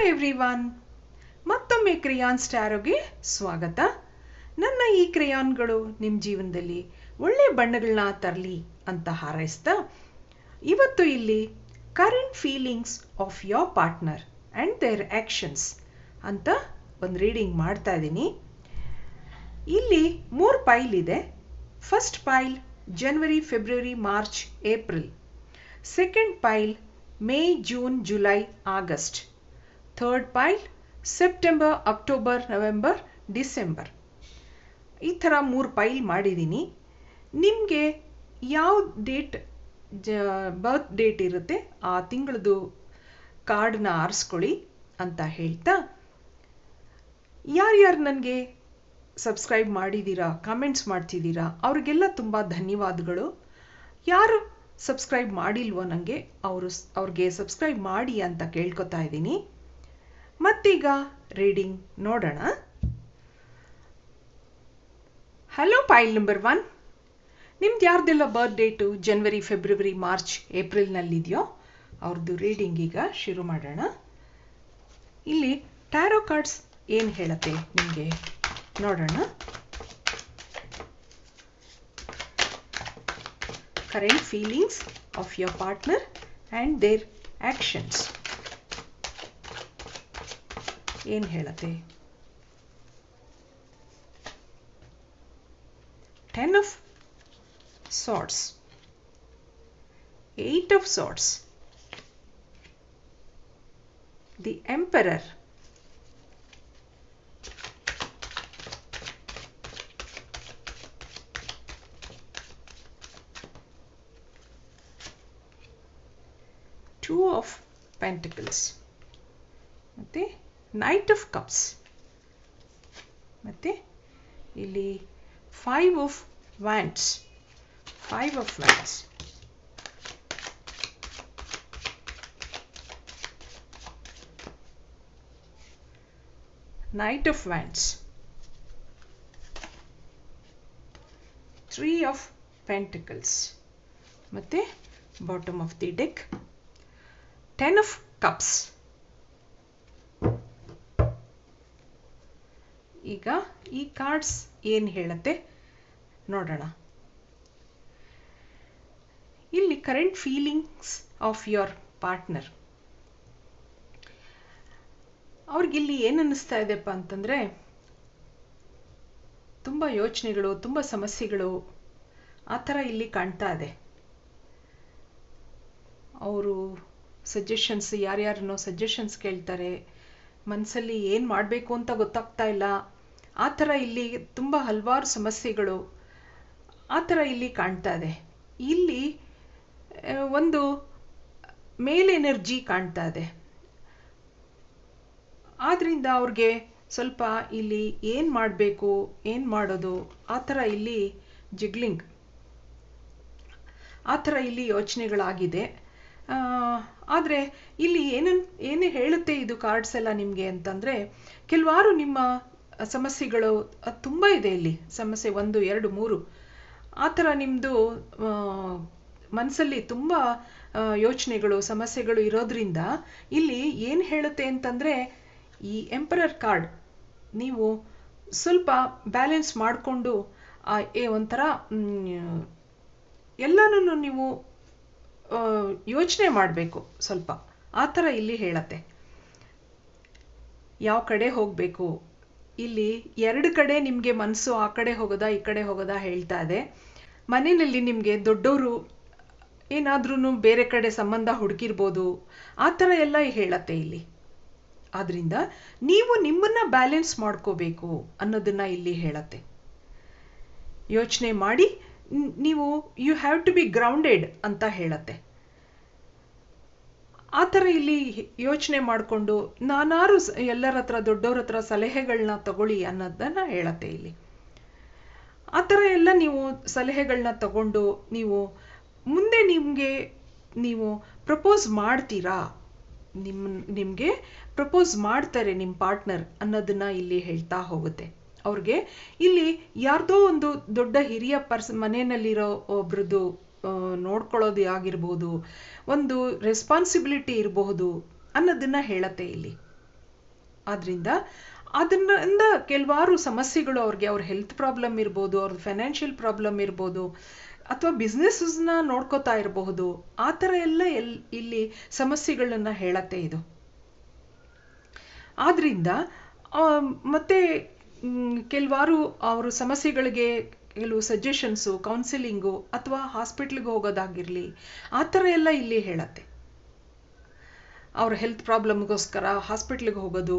Everyone, ಮತ್ತೊಮ್ಮೆ ಕ್ರೇಯಾನ್ ಸ್ಟಾರೋಗೆ ಸ್ವಾಗತ. ನನ್ನ ಈ ಕ್ರೇಯಾನ್ಗಳು ನಿಮ್ಮ ಜೀವನದಲ್ಲಿ ಒಳ್ಳೆ ಬಣ್ಣಗಳನ್ನ ತರಲಿ ಅಂತ ಹಾರೈಸ್ತಾ, ಇವತ್ತು ಇಲ್ಲಿ current feelings of your partner and their actions ಅಂತ ಒಂದು ರೀಡಿಂಗ್ ಮಾಡ್ತಾ ಇದ್ದೀನಿ. ಇಲ್ಲಿ 3 ಪೈಲ್ ಇದೆ. First pile January, February, March, April. Second pile May, June, July, August. Third pile September, October, November, December. ಈ ಥರ 3 ಪೈಲ್ ಮಾಡಿದ್ದೀನಿ. ನಿಮಗೆ ಯಾವ ಡೇಟ್ ಬರ್ತ್ ಡೇಟ್ ಇರುತ್ತೆ ಆ ತಿಂಗಳದು ಕಾರ್ಡನ್ನ ಆರಿಸ್ಕೊಳ್ಳಿ ಅಂತ ಹೇಳ್ತಾ, ಯಾರ್ಯಾರು ನನಗೆ ಸಬ್ಸ್ಕ್ರೈಬ್ ಮಾಡಿದ್ದೀರಾ, ಕಾಮೆಂಟ್ಸ್ ಮಾಡ್ತಿದ್ದೀರಾ, ಅವ್ರಿಗೆಲ್ಲ ತುಂಬ ಧನ್ಯವಾದಗಳು. ಯಾರು ಸಬ್ಸ್ಕ್ರೈಬ್ ಮಾಡಿಲ್ವೋ ನನಗೆ ಅವ್ರಿಗೆ ಸಬ್ಸ್ಕ್ರೈಬ್ ಮಾಡಿ ಅಂತ ಕೇಳ್ಕೊತಾ ಇದ್ದೀನಿ. ಮತ್ತೀಗ ರೀಡಿಂಗ್ ನೋಡೋಣ. Hello pile number 1. ನಿಮ್ದು ಯಾರ್ದೆಲ್ಲ ಬರ್ತ್ ಡೇಟು ಜನವರಿ, ಫೆಬ್ರವರಿ, ಮಾರ್ಚ್, ಏಪ್ರಿಲ್ನಲ್ಲಿದೆಯೋ ಅವ್ರದ್ದು ರೀಡಿಂಗ್ ಈಗ ಶುರು ಮಾಡೋಣ. ಇಲ್ಲಿ ಟ್ಯಾರೋ ಕಾರ್ಡ್ಸ್ ಏನು ಹೇಳುತ್ತೆ ನಿಮಗೆ ನೋಡೋಣ. Current feelings of your partner and their actions ಏನು ಹೇಳುತ್ತೆ. 10 of swords, 8 of swords, the emperor, two of pentacles, ಮತ್ತೆ Knight of Cups, ಮತ್ತೆ ಇಲ್ಲಿ 5 of Wands, 5 of Wands, Knight of Wands, 3 of Pentacles, ಮತ್ತೆ bottom of the deck 10 of Cups. ಈಗ ಈ cards ಏನು ಹೇಳುತ್ತೆ ನೋಡೋಣ. ಇಲ್ಲಿ current feelings of your partner, ಅವ್ರಿಗಿಲ್ಲಿ ಏನು ಅನ್ನಿಸ್ತಾ ಇದೆಪ್ಪ ಅಂತಂದರೆ, ತುಂಬ ಯೋಚನೆಗಳು, ತುಂಬ ಸಮಸ್ಯೆಗಳು ಆ ಥರ ಇಲ್ಲಿ ಕಾಣ್ತಾ ಇದೆ. ಅವರು ಸಜೆಷನ್ಸ್, ಯಾರ್ಯಾರನ್ನೋ ಸಜೆಷನ್ಸ್ ಕೇಳ್ತಾರೆ, ಮನಸ್ಸಲ್ಲಿ ಏನು ಮಾಡಬೇಕು ಅಂತ ಗೊತ್ತಾಗ್ತಾ ಇಲ್ಲ. ಆ ಥರ ಇಲ್ಲಿ ತುಂಬ ಹಲವಾರು ಸಮಸ್ಯೆಗಳು ಆ ಥರ ಇಲ್ಲಿ ಕಾಣ್ತಾ ಇದೆ. ಇಲ್ಲಿ ಒಂದು ಮೇಲ್ ಎನರ್ಜಿ ಕಾಣ್ತಾ ಇದೆ. ಆದ್ದರಿಂದ ಅವ್ರಿಗೆ ಸ್ವಲ್ಪ ಇಲ್ಲಿ ಏನು ಮಾಡಬೇಕು, ಏನು ಮಾಡೋದು ಆ ಥರ ಇಲ್ಲಿ ಜಿಗ್ಲಿಂಗ್, ಆ ಥರ ಇಲ್ಲಿ ಯೋಚನೆಗಳಾಗಿದೆ. ಆದರೆ ಇಲ್ಲಿ ಏನೇ ಹೇಳುತ್ತೆ ಇದು ಕಾರ್ಡ್ಸ್ ಎಲ್ಲ ನಿಮಗೆ ಅಂತಂದರೆ, ಕೆಲವಾರು ನಿಮ್ಮ ಸಮಸ್ಯೆಗಳು ತುಂಬ ಇದೆ. ಇಲ್ಲಿ ಸಮಸ್ಯೆ 1, 2, 3 ಆ ಥರ ನಿಮ್ಮದು ಮನಸ್ಸಲ್ಲಿ ತುಂಬ ಯೋಚನೆಗಳು, ಸಮಸ್ಯೆಗಳು ಇರೋದ್ರಿಂದ ಇಲ್ಲಿ ಏನು ಹೇಳುತ್ತೆ ಅಂತಂದರೆ, ಈ ಎಂಪರರ್ ಕಾರ್ಡ್ ನೀವು ಸ್ವಲ್ಪ ಬ್ಯಾಲೆನ್ಸ್ ಮಾಡಿಕೊಂಡು ಒಂಥರ ಎಲ್ಲನೂ ನೀವು ಯೋಚನೆ ಮಾಡಬೇಕು ಸ್ವಲ್ಪ, ಆ ಥರ ಇಲ್ಲಿ ಹೇಳತ್ತೆ. ಯಾವ ಕಡೆ ಹೋಗಬೇಕು, ಇಲ್ಲಿ 2 ಕಡೆ ನಿಮಗೆ ಮನಸ್ಸು ಆ ಕಡೆ ಹೋಗೋದಾ ಈ ಕಡೆ ಹೋಗೋದಾ ಹೇಳ್ತಾ ಇದೆ. ಮನೆಯಲ್ಲಿ ನಿಮಗೆ ದೊಡ್ಡವರು ಏನಾದ್ರೂ ಬೇರೆ ಕಡೆ ಸಂಬಂಧ ಹುಡುಕಿರ್ಬೋದು, ಆ ಥರ ಎಲ್ಲ ಹೇಳತ್ತೆ ಇಲ್ಲಿ. ಆದ್ದರಿಂದ ನೀವು ನಿಮ್ಮನ್ನ ಬ್ಯಾಲೆನ್ಸ್ ಮಾಡ್ಕೋಬೇಕು ಅನ್ನೋದನ್ನ ಇಲ್ಲಿ ಹೇಳತ್ತೆ. ಯೋಚನೆ ಮಾಡಿ ನೀವು you have to be grounded ಅಂತ ಹೇಳತ್ತೆ. ಆ ಥರ ಇಲ್ಲಿ ಯೋಚನೆ ಮಾಡಿಕೊಂಡು ನಾನಾರು ಎಲ್ಲರ ಹತ್ರ, ದೊಡ್ಡವ್ರ ಹತ್ರ ಸಲಹೆಗಳನ್ನ ತಗೊಳ್ಳಿ ಅನ್ನೋದನ್ನ ಹೇಳತ್ತೆ ಇಲ್ಲಿ. ಆ ಥರ ಎಲ್ಲ ನೀವು ಸಲಹೆಗಳನ್ನ ತಗೊಂಡು ನೀವು ಮುಂದೆ ನೀವು ಪ್ರಪೋಸ್ ಮಾಡ್ತೀರಾ, ನಿಮಗೆ ಪ್ರಪೋಸ್ ಮಾಡ್ತಾರೆ ನಿಮ್ಮ ಪಾರ್ಟ್ನರ್ ಅನ್ನೋದನ್ನ ಇಲ್ಲಿ ಹೇಳ್ತಾ ಹೋಗುತ್ತೆ. ಅವ್ರಿಗೆ ಇಲ್ಲಿ ಯಾರ್ದೋ ಒಂದು ದೊಡ್ಡ ಹಿರಿಯ ಮನೆಯಲ್ಲಿರೋ ಒಬ್ರದ್ದು ನೋಡ್ಕೊಳ್ಳೋದು ಆಗಿರ್ಬೋದು, ಒಂದು ರೆಸ್ಪಾನ್ಸಿಬಿಲಿಟಿ ಇರಬಹುದು ಅನ್ನೋದನ್ನ ಹೇಳತ್ತೆ ಇಲ್ಲಿ. ಆದ್ರಿಂದ ಅದರಿಂದ ಕೆಲವಾರು ಸಮಸ್ಯೆಗಳು ಅವ್ರಿಗೆ, ಅವ್ರ ಹೆಲ್ತ್ ಪ್ರಾಬ್ಲಮ್ ಇರ್ಬೋದು, ಅವ್ರ ಫೈನಾನ್ಷಿಯಲ್ ಪ್ರಾಬ್ಲಮ್ ಇರ್ಬೋದು, ಅಥವಾ ಬಿಸ್ನೆಸ್ನ ನೋಡ್ಕೋತಾ ಇರಬಹುದು. ಆ ಥರ ಎಲ್ಲ ಇಲ್ಲಿ ಸಮಸ್ಯೆಗಳನ್ನ ಹೇಳತ್ತೆ ಇದು. ಆದ್ರಿಂದ ಮತ್ತೆ ಕೆಲವಾರು ಅವ್ರ ಸಮಸ್ಯೆಗಳಿಗೆ ಕೆಲವು ಸಜೆಷನ್ಸು, ಕೌನ್ಸಿಲಿಂಗು ಅಥವಾ ಹಾಸ್ಪಿಟ್ಲಿಗೆ ಹೋಗೋದಾಗಿರ್ಲಿ, ಆ ಥರ ಎಲ್ಲ ಇಲ್ಲಿ ಹೇಳತ್ತೆ. ಅವ್ರ ಹೆಲ್ತ್ ಪ್ರಾಬ್ಲಮ್ಗೋಸ್ಕರ ಹಾಸ್ಪಿಟ್ಲಿಗೆ ಹೋಗೋದು,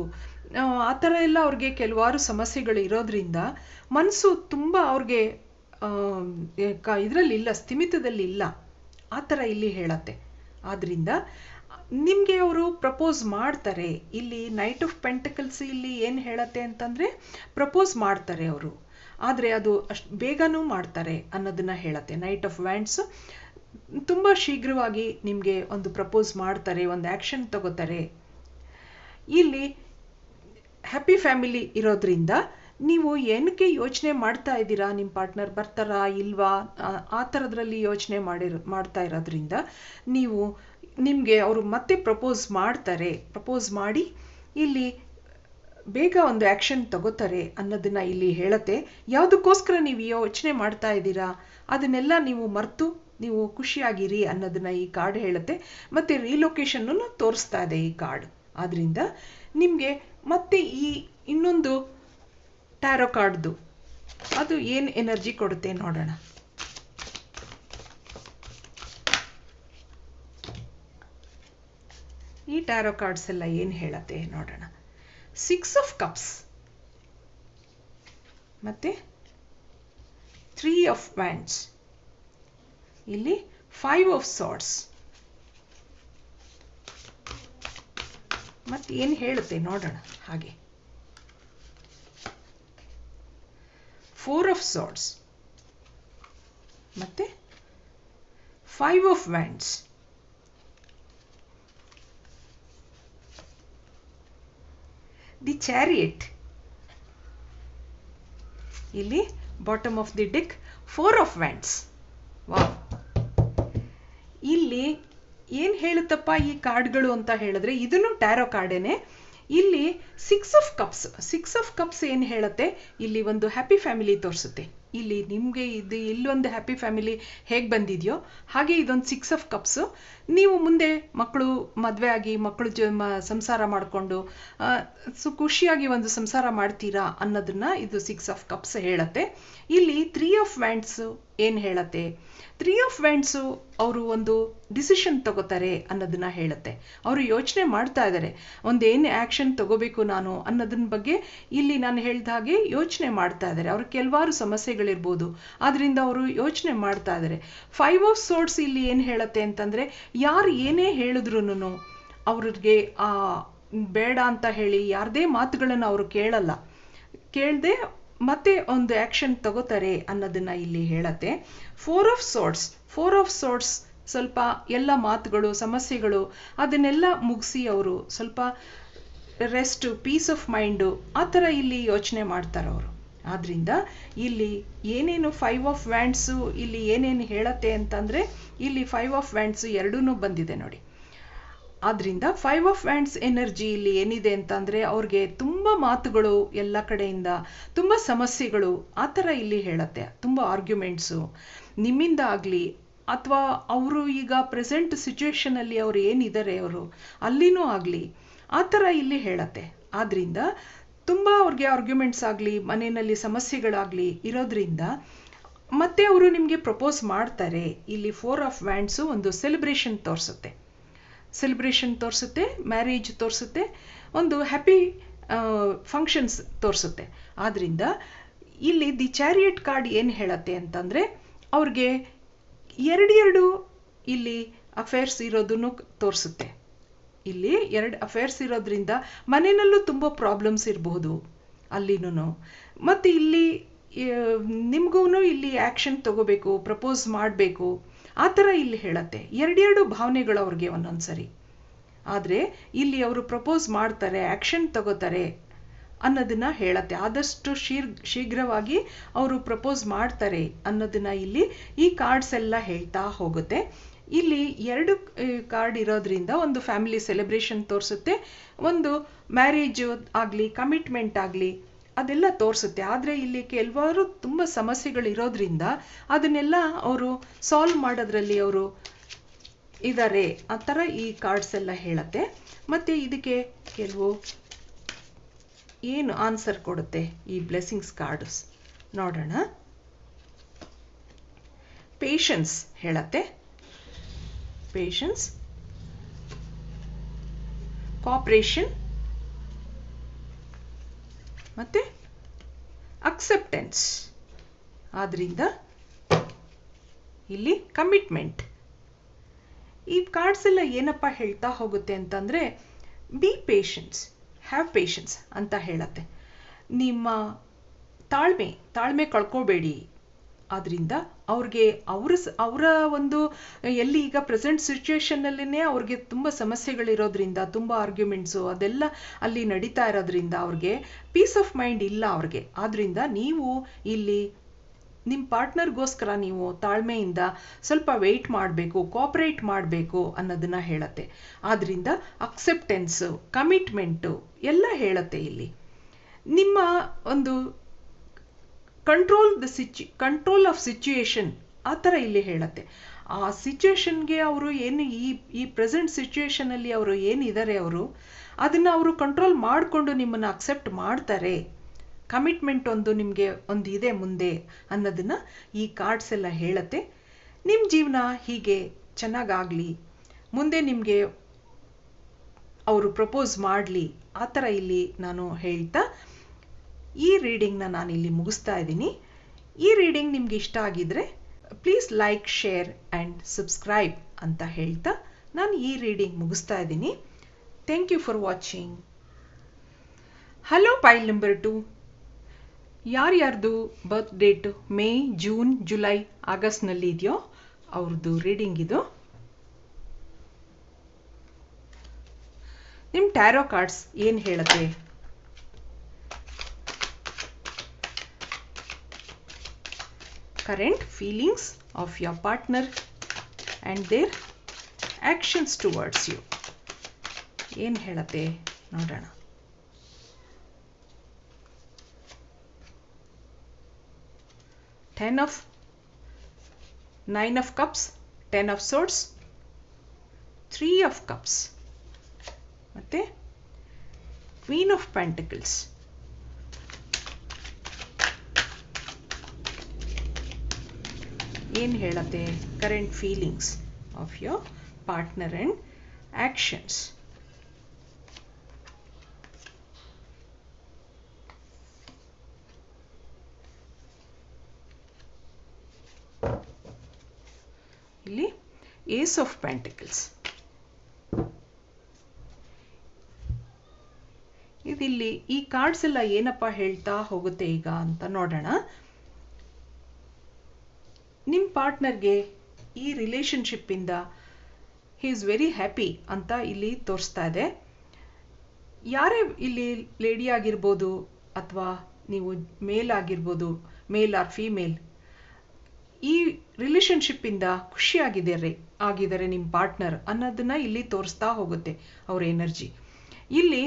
ಆ ಥರ ಎಲ್ಲ ಅವ್ರಿಗೆ ಕೆಲವಾರು ಸಮಸ್ಯೆಗಳು ಇರೋದ್ರಿಂದ ಮನಸ್ಸು ತುಂಬ ಅವ್ರಿಗೆ ಇದರಲ್ಲಿ ಇಲ್ಲ, ಸ್ಥಿಮಿತದಲ್ಲಿ ಇಲ್ಲ. ಆ ಥರ ಇಲ್ಲಿ ಹೇಳತ್ತೆ. ಆದ್ರಿಂದ ನಿಮಗೆ ಅವರು ಪ್ರಪೋಸ್ ಮಾಡ್ತಾರೆ. ಇಲ್ಲಿ ನೈಟ್ ಆಫ್ ಪೆಂಟಕಲ್ಸ್ ಇಲ್ಲಿ ಏನು ಹೇಳತ್ತೆ ಅಂತಂದರೆ, ಪ್ರಪೋಸ್ ಮಾಡ್ತಾರೆ ಅವರು, ಆದರೆ ಅದು ಅಷ್ಟು ಬೇಗನೂ ಮಾಡ್ತಾರೆ ಅನ್ನೋದನ್ನ ಹೇಳತ್ತೆ. ನೈಟ್ ಆಫ್ ವ್ಯಾಂಡ್ಸ್ ತುಂಬ ಶೀಘ್ರವಾಗಿ ನಿಮಗೆ ಒಂದು ಪ್ರಪೋಸ್ ಮಾಡ್ತಾರೆ, ಒಂದು ಆ್ಯಕ್ಷನ್ ತಗೋತಾರೆ. ಇಲ್ಲಿ ಹ್ಯಾಪಿ ಫ್ಯಾಮಿಲಿ ಇರೋದ್ರಿಂದ ನೀವು ಏನಕ್ಕೆ ಯೋಚನೆ ಮಾಡ್ತಾ ಇದ್ದೀರಾ, ನಿಮ್ಮ ಪಾರ್ಟ್ನರ್ ಬರ್ತಾರಾ ಇಲ್ವಾ, ಆ ಥರದ್ರಲ್ಲಿ ಯೋಚನೆ ಮಾಡ್ತಾ ಇರೋದ್ರಿಂದ ನಿಮಗೆ ಅವರು ಮತ್ತೆ ಪ್ರಪೋಸ್ ಮಾಡ್ತಾರೆ. ಪ್ರಪೋಸ್ ಮಾಡಿ ಇಲ್ಲಿ ಬೇಗ ಒಂದು ಆ್ಯಕ್ಷನ್ ತಗೋತಾರೆ ಅನ್ನೋದನ್ನ ಇಲ್ಲಿ ಹೇಳತ್ತೆ. ಯಾವುದಕ್ಕೋಸ್ಕರ ನೀವು ಯೋಚನೆ ಮಾಡ್ತಾ ಇದ್ದೀರಾ ಅದನ್ನೆಲ್ಲ ನೀವು ಮರೆತು ನೀವು ಖುಷಿಯಾಗಿರಿ ಅನ್ನೋದನ್ನ ಈ ಕಾರ್ಡ್ ಹೇಳುತ್ತೆ. ಮತ್ತೆ ರಿಲೊಕೇಶನ್ನನ್ನು ತೋರಿಸ್ತಾ ಇದೆ ಈ ಕಾರ್ಡ್. ಆದ್ರಿಂದ ನಿಮಗೆ ಮತ್ತೆ ಈ ಇನ್ನೊಂದು ಟ್ಯಾರೋ ಕಾರ್ಡ್ದು ಅದು ಏನು ಎನರ್ಜಿ ಕೊಡುತ್ತೆ ನೋಡೋಣ. ಈ ಟ್ಯಾರೋ ಕಾರ್ಡ್ಸ್ ಎಲ್ಲ ಏನು ಹೇಳತ್ತೆ ನೋಡೋಣ. 6 ಆಫ್ ಕಪ್ಸ್ ಮತ್ತೆ 3 ಆಫ್ ವ್ಯಾಂಡ್ಸ್, ಇಲ್ಲಿ 5 ಆಫ್ ಸಾರ್ಡ್ಸ್. ಮತ್ತೆ ಏನು ಹೇಳುತ್ತೆ ನೋಡೋಣ. ಹಾಗೆ 4 ಆಫ್ ಸಾರ್ಡ್ಸ್ ಮತ್ತೆ 5 ಆಫ್ ವ್ಯಾಂಡ್ಸ್. ದಿ ಚಾರಿಯಟ್, ಇಲ್ಲಿ bottom of the deck 4 of wands. Wow, ಇಲ್ಲಿ ಏನು ಹೇಳುತ್ತಪ್ಪ ಈ ಕಾರ್ಡ್ಗಳು ಅಂತ ಹೇಳಿದ್ರೆ, ಇದನ್ನು ಟ್ಯಾರೋ ಕಾರ್ಡೇನೆ. ಇಲ್ಲಿ 6 ಆಫ್ ಕಪ್ಸ್, 6 ಆಫ್ ಕಪ್ಸ್ ಏನು ಹೇಳುತ್ತೆ, ಇಲ್ಲಿ ಒಂದು ಹ್ಯಾಪಿ ಫ್ಯಾಮಿಲಿ ತೋರಿಸುತ್ತೆ. ಇಲ್ಲಿ ನಿಮಗೆ ಇದು ಇಲ್ಲೊಂದು ಹ್ಯಾಪಿ ಫ್ಯಾಮಿಲಿ ಹೇಗೆ ಬಂದಿದೆಯೋ ಹಾಗೆ ಇದೊಂದು 6 ಆಫ್ ಕಪ್ಸು. ನೀವು ಮುಂದೆ ಮಕ್ಕಳು ಮದುವೆ ಆಗಿ ಮಕ್ಕಳು ಸಂಸಾರ ಮಾಡಿಕೊಂಡು ಖುಷಿಯಾಗಿ ಒಂದು ಸಂಸಾರ ಮಾಡ್ತೀರಾ ಅನ್ನೋದನ್ನ ಇದು 6 ಆಫ್ ಕಪ್ಸ್ ಹೇಳುತ್ತೆ. ಇಲ್ಲಿ 3 ಆಫ್ ವ್ಯಾಂಡ್ಸು ಏನು ಹೇಳುತ್ತೆ, 3 ಆಫ್ ವ್ಯಾಂಡ್ಸು ಅವರು ಒಂದು ಡಿಸಿಷನ್ ತಗೋತಾರೆ ಅನ್ನೋದನ್ನ ಹೇಳುತ್ತೆ. ಅವರು ಯೋಚನೆ ಮಾಡ್ತಾ ಇದ್ದಾರೆ, ಒಂದೇನು ಆ್ಯಕ್ಷನ್ ತಗೋಬೇಕು ನಾನು ಅನ್ನೋದನ್ನ ಬಗ್ಗೆ ಇಲ್ಲಿ ನಾನು ಹೇಳಿದ ಹಾಗೆ ಯೋಚನೆ ಮಾಡ್ತಾ ಇದ್ದಾರೆ. ಅವ್ರಿಗೆ ಕೆಲವಾರು ಸಮಸ್ಯೆಗಳಿರ್ಬೋದು, ಆದ್ರಿಂದ ಅವರು ಯೋಚನೆ ಮಾಡ್ತಾ ಇದ್ದಾರೆ. 5 ಆಫ್ ಸೋರ್ಡ್ಸ್ ಇಲ್ಲಿ ಏನು ಹೇಳುತ್ತೆ ಅಂತಂದರೆ, ಯಾರು ಏನೇ ಹೇಳಿದ್ರು ಅವ್ರಿಗೆ ಬೇಡ ಅಂತ ಹೇಳಿ ಯಾರದೇ ಮಾತುಗಳನ್ನು ಅವರು ಕೇಳದೆ ಮತ್ತೆ ಒಂದು ಆ್ಯಕ್ಷನ್ ತಗೋತಾರೆ ಅನ್ನೋದನ್ನ ಇಲ್ಲಿ ಹೇಳತ್ತೆ. 4 ಆಫ್ ಸೋರ್ಡ್ಸ್, 4 ಆಫ್ ಸೋರ್ಡ್ಸ್ ಸ್ವಲ್ಪ ಎಲ್ಲ ಮಾತುಗಳು ಸಮಸ್ಯೆಗಳು ಅದನ್ನೆಲ್ಲ ಮುಗಿಸಿ ಅವರು ಸ್ವಲ್ಪ ರೆಸ್ಟ್, ಪೀಸ್ ಆಫ್ ಮೈಂಡು ಆ ಥರ ಇಲ್ಲಿ ಯೋಚನೆ ಮಾಡ್ತಾರೆ ಅವರು. ಆದ್ರಿಂದ ಇಲ್ಲಿ ಏನೇನು 5 ಆಫ್ ವ್ಯಾಂಡ್ಸು ಇಲ್ಲಿ ಏನೇನು ಹೇಳತ್ತೆ ಅಂತಂದರೆ, ಇಲ್ಲಿ 5 ಆಫ್ ವ್ಯಾಂಡ್ಸು ಎರಡೂ ಬಂದಿದೆ ನೋಡಿ. ಆದ್ರಿಂದ 5 ಆಫ್ ವ್ಯಾಂಡ್ಸ್ ಎನರ್ಜಿ ಇಲ್ಲಿ ಏನಿದೆ ಅಂತಂದರೆ, ಅವ್ರಿಗೆ ತುಂಬ ಮಾತುಗಳು ಎಲ್ಲ ಕಡೆಯಿಂದ, ತುಂಬ ಸಮಸ್ಯೆಗಳು ಆ ಥರ ಇಲ್ಲಿ ಹೇಳತ್ತೆ. ತುಂಬ ಆರ್ಗ್ಯುಮೆಂಟ್ಸು ನಿಮ್ಮಿಂದ ಆಗಲಿ ಅಥವಾ ಅವರು ಈಗ ಪ್ರೆಸೆಂಟ್ ಸಿಚುವೇಶನಲ್ಲಿ ಅವರು ಏನಿದ್ದಾರೆ ಅವರು ಅಲ್ಲಿನೂ ಆಗಲಿ ಆ ಥರ ಇಲ್ಲಿ ಹೇಳತ್ತೆ. ಆದ್ರಿಂದ ತುಂಬ ಅವ್ರಿಗೆ ಆರ್ಗ್ಯುಮೆಂಟ್ಸ್ ಆಗಲಿ ಮನೆಯಲ್ಲಿ ಸಮಸ್ಯೆಗಳಾಗಲಿ ಇರೋದ್ರಿಂದ ಮತ್ತೆ ಅವರು ನಿಮಗೆ ಪ್ರಪೋಸ್ ಮಾಡ್ತಾರೆ. ಇಲ್ಲಿ 4 ಆಫ್ ವ್ಯಾಂಡ್ಸು ಒಂದು ಸೆಲೆಬ್ರೇಷನ್ ತೋರಿಸುತ್ತೆ, ಮ್ಯಾರೇಜ್ ತೋರಿಸುತ್ತೆ, ಒಂದು ಹ್ಯಾಪಿ ಫಂಕ್ಷನ್ಸ್ ತೋರಿಸುತ್ತೆ. ಆದ್ರಿಂದ ಇಲ್ಲಿ ದಿ ಚಾರಿಯಟ್ ಕಾರ್ಡ್ ಏನು ಹೇಳತ್ತೆ ಅಂತಂದರೆ, ಅವ್ರಿಗೆ ಎರಡು ಇಲ್ಲಿ ಅಫೇರ್ಸ್ ಇರೋದನ್ನು ತೋರಿಸುತ್ತೆ. ಇಲ್ಲಿ 2 ಅಫೇರ್ಸ್ ಇರೋದ್ರಿಂದ ಮನೆಯಲ್ಲೂ ತುಂಬ ಪ್ರಾಬ್ಲಮ್ಸ್ ಇರಬಹುದು ಅಲ್ಲಿನೂ. ಮತ್ತು ಇಲ್ಲಿ ನಿಮಗೂ ಇಲ್ಲಿ ಆ್ಯಕ್ಷನ್ ತಗೋಬೇಕು, ಪ್ರಪೋಸ್ ಮಾಡಬೇಕು ಆ ಥರ ಇಲ್ಲಿ ಹೇಳತ್ತೆ. 2 ಭಾವನೆಗಳು ಅವ್ರಿಗೆ ಒಂದೊಂದ್ಸರಿ. ಆದರೆ ಇಲ್ಲಿ ಅವರು ಪ್ರಪೋಸ್ ಮಾಡ್ತಾರೆ, ಆ್ಯಕ್ಷನ್ ತಗೋತಾರೆ ಅನ್ನೋದನ್ನ ಹೇಳತ್ತೆ. ಆದಷ್ಟು ಶೀಘ್ರವಾಗಿ ಅವರು ಪ್ರಪೋಸ್ ಮಾಡ್ತಾರೆ ಅನ್ನೋದನ್ನ ಇಲ್ಲಿ ಈ ಕಾರ್ಡ್ಸ್ ಎಲ್ಲ ಹೇಳ್ತಾ ಹೋಗುತ್ತೆ. ಇಲ್ಲಿ 2 ಕಾರ್ಡ್ ಇರೋದ್ರಿಂದ ಒಂದು ಫ್ಯಾಮಿಲಿ ಸೆಲೆಬ್ರೇಷನ್ ತೋರಿಸುತ್ತೆ, ಒಂದು ಮ್ಯಾರೇಜ್ ಆಗಲಿ ಕಮಿಟ್ಮೆಂಟ್ ಆಗಲಿ ಅದೆಲ್ಲ ತೋರಿಸುತ್ತೆ. ಆದರೆ ಇಲ್ಲಿ ಕೆಲವಾರು ತುಂಬ ಸಮಸ್ಯೆಗಳು ಇರೋದ್ರಿಂದ ಅದನ್ನೆಲ್ಲ ಅವರು ಸಾಲ್ವ್ ಮಾಡೋದ್ರಲ್ಲಿ ಅವರು ಇದ್ದಾರೆ ಆ ಥರ ಈ ಕಾರ್ಡ್ಸ್ ಎಲ್ಲ ಹೇಳುತ್ತೆ. ಮತ್ತು ಇದಕ್ಕೆ ಕೆಲವು ಏನು ಆನ್ಸರ್ ಕೊಡುತ್ತೆ ಈ ಬ್ಲೆಸ್ಸಿಂಗ್ಸ್ ಕಾರ್ಡ್ಸ್ ನೋಡೋಣ. ಪೇಷನ್ಸ್ ಹೇಳತ್ತೆ, ಪೇಷನ್ಸ್, ಕೋಆಪರೇಷನ್ ಮತ್ತೆ ಅಕ್ಸೆಪ್ಟೆನ್ಸ್. ಆದ್ರಿಂದ ಇಲ್ಲಿ ಕಮಿಟ್ಮೆಂಟ್. ಈ ಕಾರ್ಡ್ಸ್ ಎಲ್ಲ ಏನಪ್ಪ ಹೇಳ್ತಾ ಹೋಗುತ್ತೆ ಅಂತಂದ್ರೆ, ಬಿ ಪೇಷನ್ಸ್, ಹ್ಯಾವ್ ಪೇಷನ್ಸ್ ಅಂತ ಹೇಳತ್ತೆ. ನಿಮ್ಮ ತಾಳ್ಮೆ ಕಳ್ಕೋಬೇಡಿ. ಆದ್ರಿಂದ ಅವ್ರಿಗೆ ಅವರ ಒಂದು ಎಲ್ಲಿ ಈಗ ಪ್ರೆಸೆಂಟ್ ಸಿಚುವೇಶನ್ನಲ್ಲೇ ಅವ್ರಿಗೆ ತುಂಬ ಸಮಸ್ಯೆಗಳಿರೋದ್ರಿಂದ, ತುಂಬ ಆರ್ಗ್ಯುಮೆಂಟ್ಸು ಅದೆಲ್ಲ ಅಲ್ಲಿ ನಡೀತಾ ಇರೋದ್ರಿಂದ ಅವ್ರಿಗೆ ಪೀಸ್ ಆಫ್ ಮೈಂಡ್ ಇಲ್ಲ ಅವ್ರಿಗೆ. ಆದ್ರಿಂದ ನೀವು ಇಲ್ಲಿ ನಿಮ್ಮ ಪಾರ್ಟ್ನರ್ಗೋಸ್ಕರ ನೀವು ತಾಳ್ಮೆಯಿಂದ ಸ್ವಲ್ಪ ವೆಯ್ಟ್ ಮಾಡಬೇಕು, ಕೋಆಪರೇಟ್ ಮಾಡಬೇಕು ಅನ್ನೋದನ್ನ ಹೇಳತ್ತೆ. ಆದ್ರಿಂದ ಅಕ್ಸೆಪ್ಟೆನ್ಸು, ಕಮಿಟ್ಮೆಂಟು ಎಲ್ಲ ಹೇಳತ್ತೆ. ಇಲ್ಲಿ ನಿಮ್ಮ ಒಂದು ಕಂಟ್ರೋಲ್ ಆಫ್ ಸಿಚುಯೇಷನ್ ಆ ಥರ ಇಲ್ಲಿ ಹೇಳತ್ತೆ. ಆ ಸಿಚುಯೇಷನ್ಗೆ ಅವರು ಏನು ಈ ಪ್ರೆಸೆಂಟ್ ಸಿಚುಯೇಷನಲ್ಲಿ ಅವರು ಏನಿದ್ದಾರೆ ಅದನ್ನು ಅವರು ಕಂಟ್ರೋಲ್ ಮಾಡಿಕೊಂಡು ನಿಮ್ಮನ್ನು ಅಕ್ಸೆಪ್ಟ್ ಮಾಡ್ತಾರೆ. ಕಮಿಟ್ಮೆಂಟ್ ಒಂದು ನಿಮಗೆ ಒಂದು ಇದೆ ಮುಂದೆ ಅನ್ನೋದನ್ನ ಈ ಕಾರ್ಡ್ಸ್ ಎಲ್ಲ ಹೇಳತ್ತೆ. ನಿಮ್ಮ ಜೀವನ ಹೀಗೆ ಚೆನ್ನಾಗಾಗಲಿ, ಮುಂದೆ ನಿಮಗೆ ಅವರು ಪ್ರಪೋಸ್ ಮಾಡಲಿ, ಆ ಥರ ಇಲ್ಲಿ ನಾನು ಹೇಳ್ತಾ ಈ ರೀಡಿಂಗ್ನ ನಾನಿಲ್ಲಿ ಮುಗಿಸ್ತಾ ಇದ್ದೀನಿ. ಈ ರೀಡಿಂಗ್ ನಿಮ್ಗೆ ಇಷ್ಟ ಆಗಿದ್ರೆ please like, share and subscribe ಅಂತ ಹೇಳ್ತಾ ನಾನು ಈ ರೀಡಿಂಗ್ ಮುಗಿಸ್ತಾ ಇದ್ದೀನಿ. Thank you for watching. Hello pile number 2. ಯಾರ್ಯಾರ್ದು birth date May, June, July, ಆಗಸ್ಟ್ನಲ್ಲಿ ಇದೆಯೋ ಅವ್ರದ್ದು ರೀಡಿಂಗ್ ಇದು. ನಿಮ್ಮ ಟ್ಯಾರೋ ಕಾರ್ಡ್ಸ್ ಏನು ಹೇಳುತ್ತೆ? Current feelings of your partner and their actions towards you. ಏನು ಹೇಳುತ್ತೆ ನೋಡೋಣ. Nine of Cups, 10 of Swords, 3 of Cups, ಮತ್ತೆ Queen of Pentacles. ಏನು ಹೇಳುತ್ತೆ? Current feelings of your partner and actions. ಇಲ್ಲಿ ಏಸ್ ಆಫ್ ಪೆಂಟಿಕಲ್ಸ್. ಇದಿಲ್ಲಿ ಈ ಕಾರ್ಡ್ಸ್ ಎಲ್ಲ ಏನಪ್ಪ ಹೇಳ್ತಾ ಹೋಗುತ್ತೆ ಈಗ ಅಂತ ನೋಡೋಣ. ನಿಮ್ಮ ಪಾರ್ಟ್ನರ್ಗೆ ಈ ರಿಲೇಶನ್ಶಿಪ್ಪಿಂದ ಹಿ ಈಸ್ ವೆರಿ ಹ್ಯಾಪಿ ಅಂತ ಇಲ್ಲಿ ತೋರಿಸ್ತಾ ಇದೆ. ಯಾರೇ ಇಲ್ಲಿ ಲೇಡಿ ಆಗಿರ್ಬೋದು ಅಥವಾ ನೀವು ಮೇಲ್ ಆಗಿರ್ಬೋದು, ಮೇಲ್ ಆರ್ ಫೀಮೇಲ್, ಈ ರಿಲೇಶನ್ಶಿಪ್ಪಿಂದ ಖುಷಿಯಾಗಿದ್ದಾರೆ ನಿಮ್ಮ ಪಾರ್ಟ್ನರ್ ಅನ್ನೋದನ್ನ ಇಲ್ಲಿ ತೋರಿಸ್ತಾ ಹೋಗುತ್ತೆ ಅವ್ರ ಎನರ್ಜಿ. ಇಲ್ಲಿ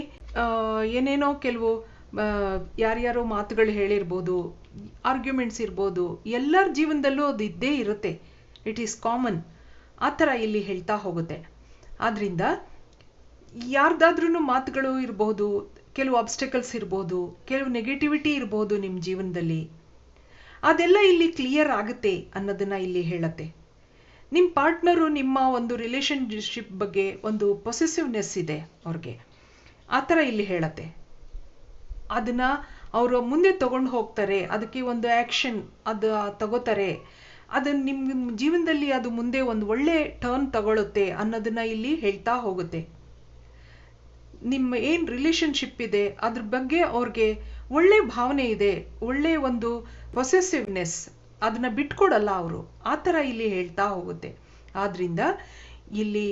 ಏನೇನೋ ಕೆಲವು ಯಾರ್ಯಾರೋ ಮಾತುಗಳು ಹೇಳಿರ್ಬೋದು, ಆರ್ಗ್ಯುಮೆಂಟ್ಸ್ ಇರ್ಬೋದು, ಎಲ್ಲರ ಜೀವನದಲ್ಲೂ ಅದು ಇದ್ದೇ ಇರುತ್ತೆ. It is common. ಆ ಥರ ಇಲ್ಲಿ ಹೇಳ್ತಾ ಹೋಗುತ್ತೆ. ಆದ್ರಿಂದ ಯಾರ್ದಾದ್ರೂ ಮಾತುಗಳು ಇರ್ಬೋದು, ಕೆಲವು ಅಬ್ಸ್ಟಕಲ್ಸ್ ಇರ್ಬೋದು, ಕೆಲವು ನೆಗೆಟಿವಿಟಿ ಇರ್ಬೋದು ನಿಮ್ಮ ಜೀವನದಲ್ಲಿ, ಅದೆಲ್ಲ ಇಲ್ಲಿ ಕ್ಲಿಯರ್ ಆಗುತ್ತೆ ಅನ್ನೋದನ್ನ ಇಲ್ಲಿ ಹೇಳತ್ತೆ. ನಿಮ್ಮ ಪಾರ್ಟ್ನರು ನಿಮ್ಮ ಒಂದು ರಿಲೇಶನ್ಶಿಪ್ ಬಗ್ಗೆ ಒಂದು ಪೊಸೆಸಿವ್ನೆಸ್ ಇದೆ ಅವ್ರಿಗೆ, ಆ ಥರ ಇಲ್ಲಿ ಹೇಳತ್ತೆ. ಅದನ್ನ ಅವರು ಮುಂದೆ ತಗೊಂಡು ಹೋಗ್ತಾರೆ, ಅದಕ್ಕೆ ಒಂದು ಆ್ಯಕ್ಷನ್ ಅದು ತಗೋತಾರೆ, ಅದನ್ನು ನಿಮ್ಮ ಜೀವನದಲ್ಲಿ ಅದು ಮುಂದೆ ಒಂದು ಒಳ್ಳೆ ಟರ್ನ್ ತಗೊಳುತ್ತೆ ಅನ್ನೋದನ್ನ ಇಲ್ಲಿ ಹೇಳ್ತಾ ಹೋಗುತ್ತೆ. ನಿಮ್ಮ ಏನು ರಿಲೇಶನ್ಶಿಪ್ ಇದೆ ಅದ್ರ ಬಗ್ಗೆ ಅವ್ರಿಗೆ ಒಳ್ಳೆ ಭಾವನೆ ಇದೆ, ಒಳ್ಳೆ ಒಂದು ಪೊಸೆಸಿವ್ನೆಸ್, ಅದನ್ನ ಬಿಟ್ಕೊಡಲ್ಲ ಅವರು, ಆ ಥರ ಇಲ್ಲಿ ಹೇಳ್ತಾ ಹೋಗುತ್ತೆ. ಆದ್ರಿಂದ ಇಲ್ಲಿ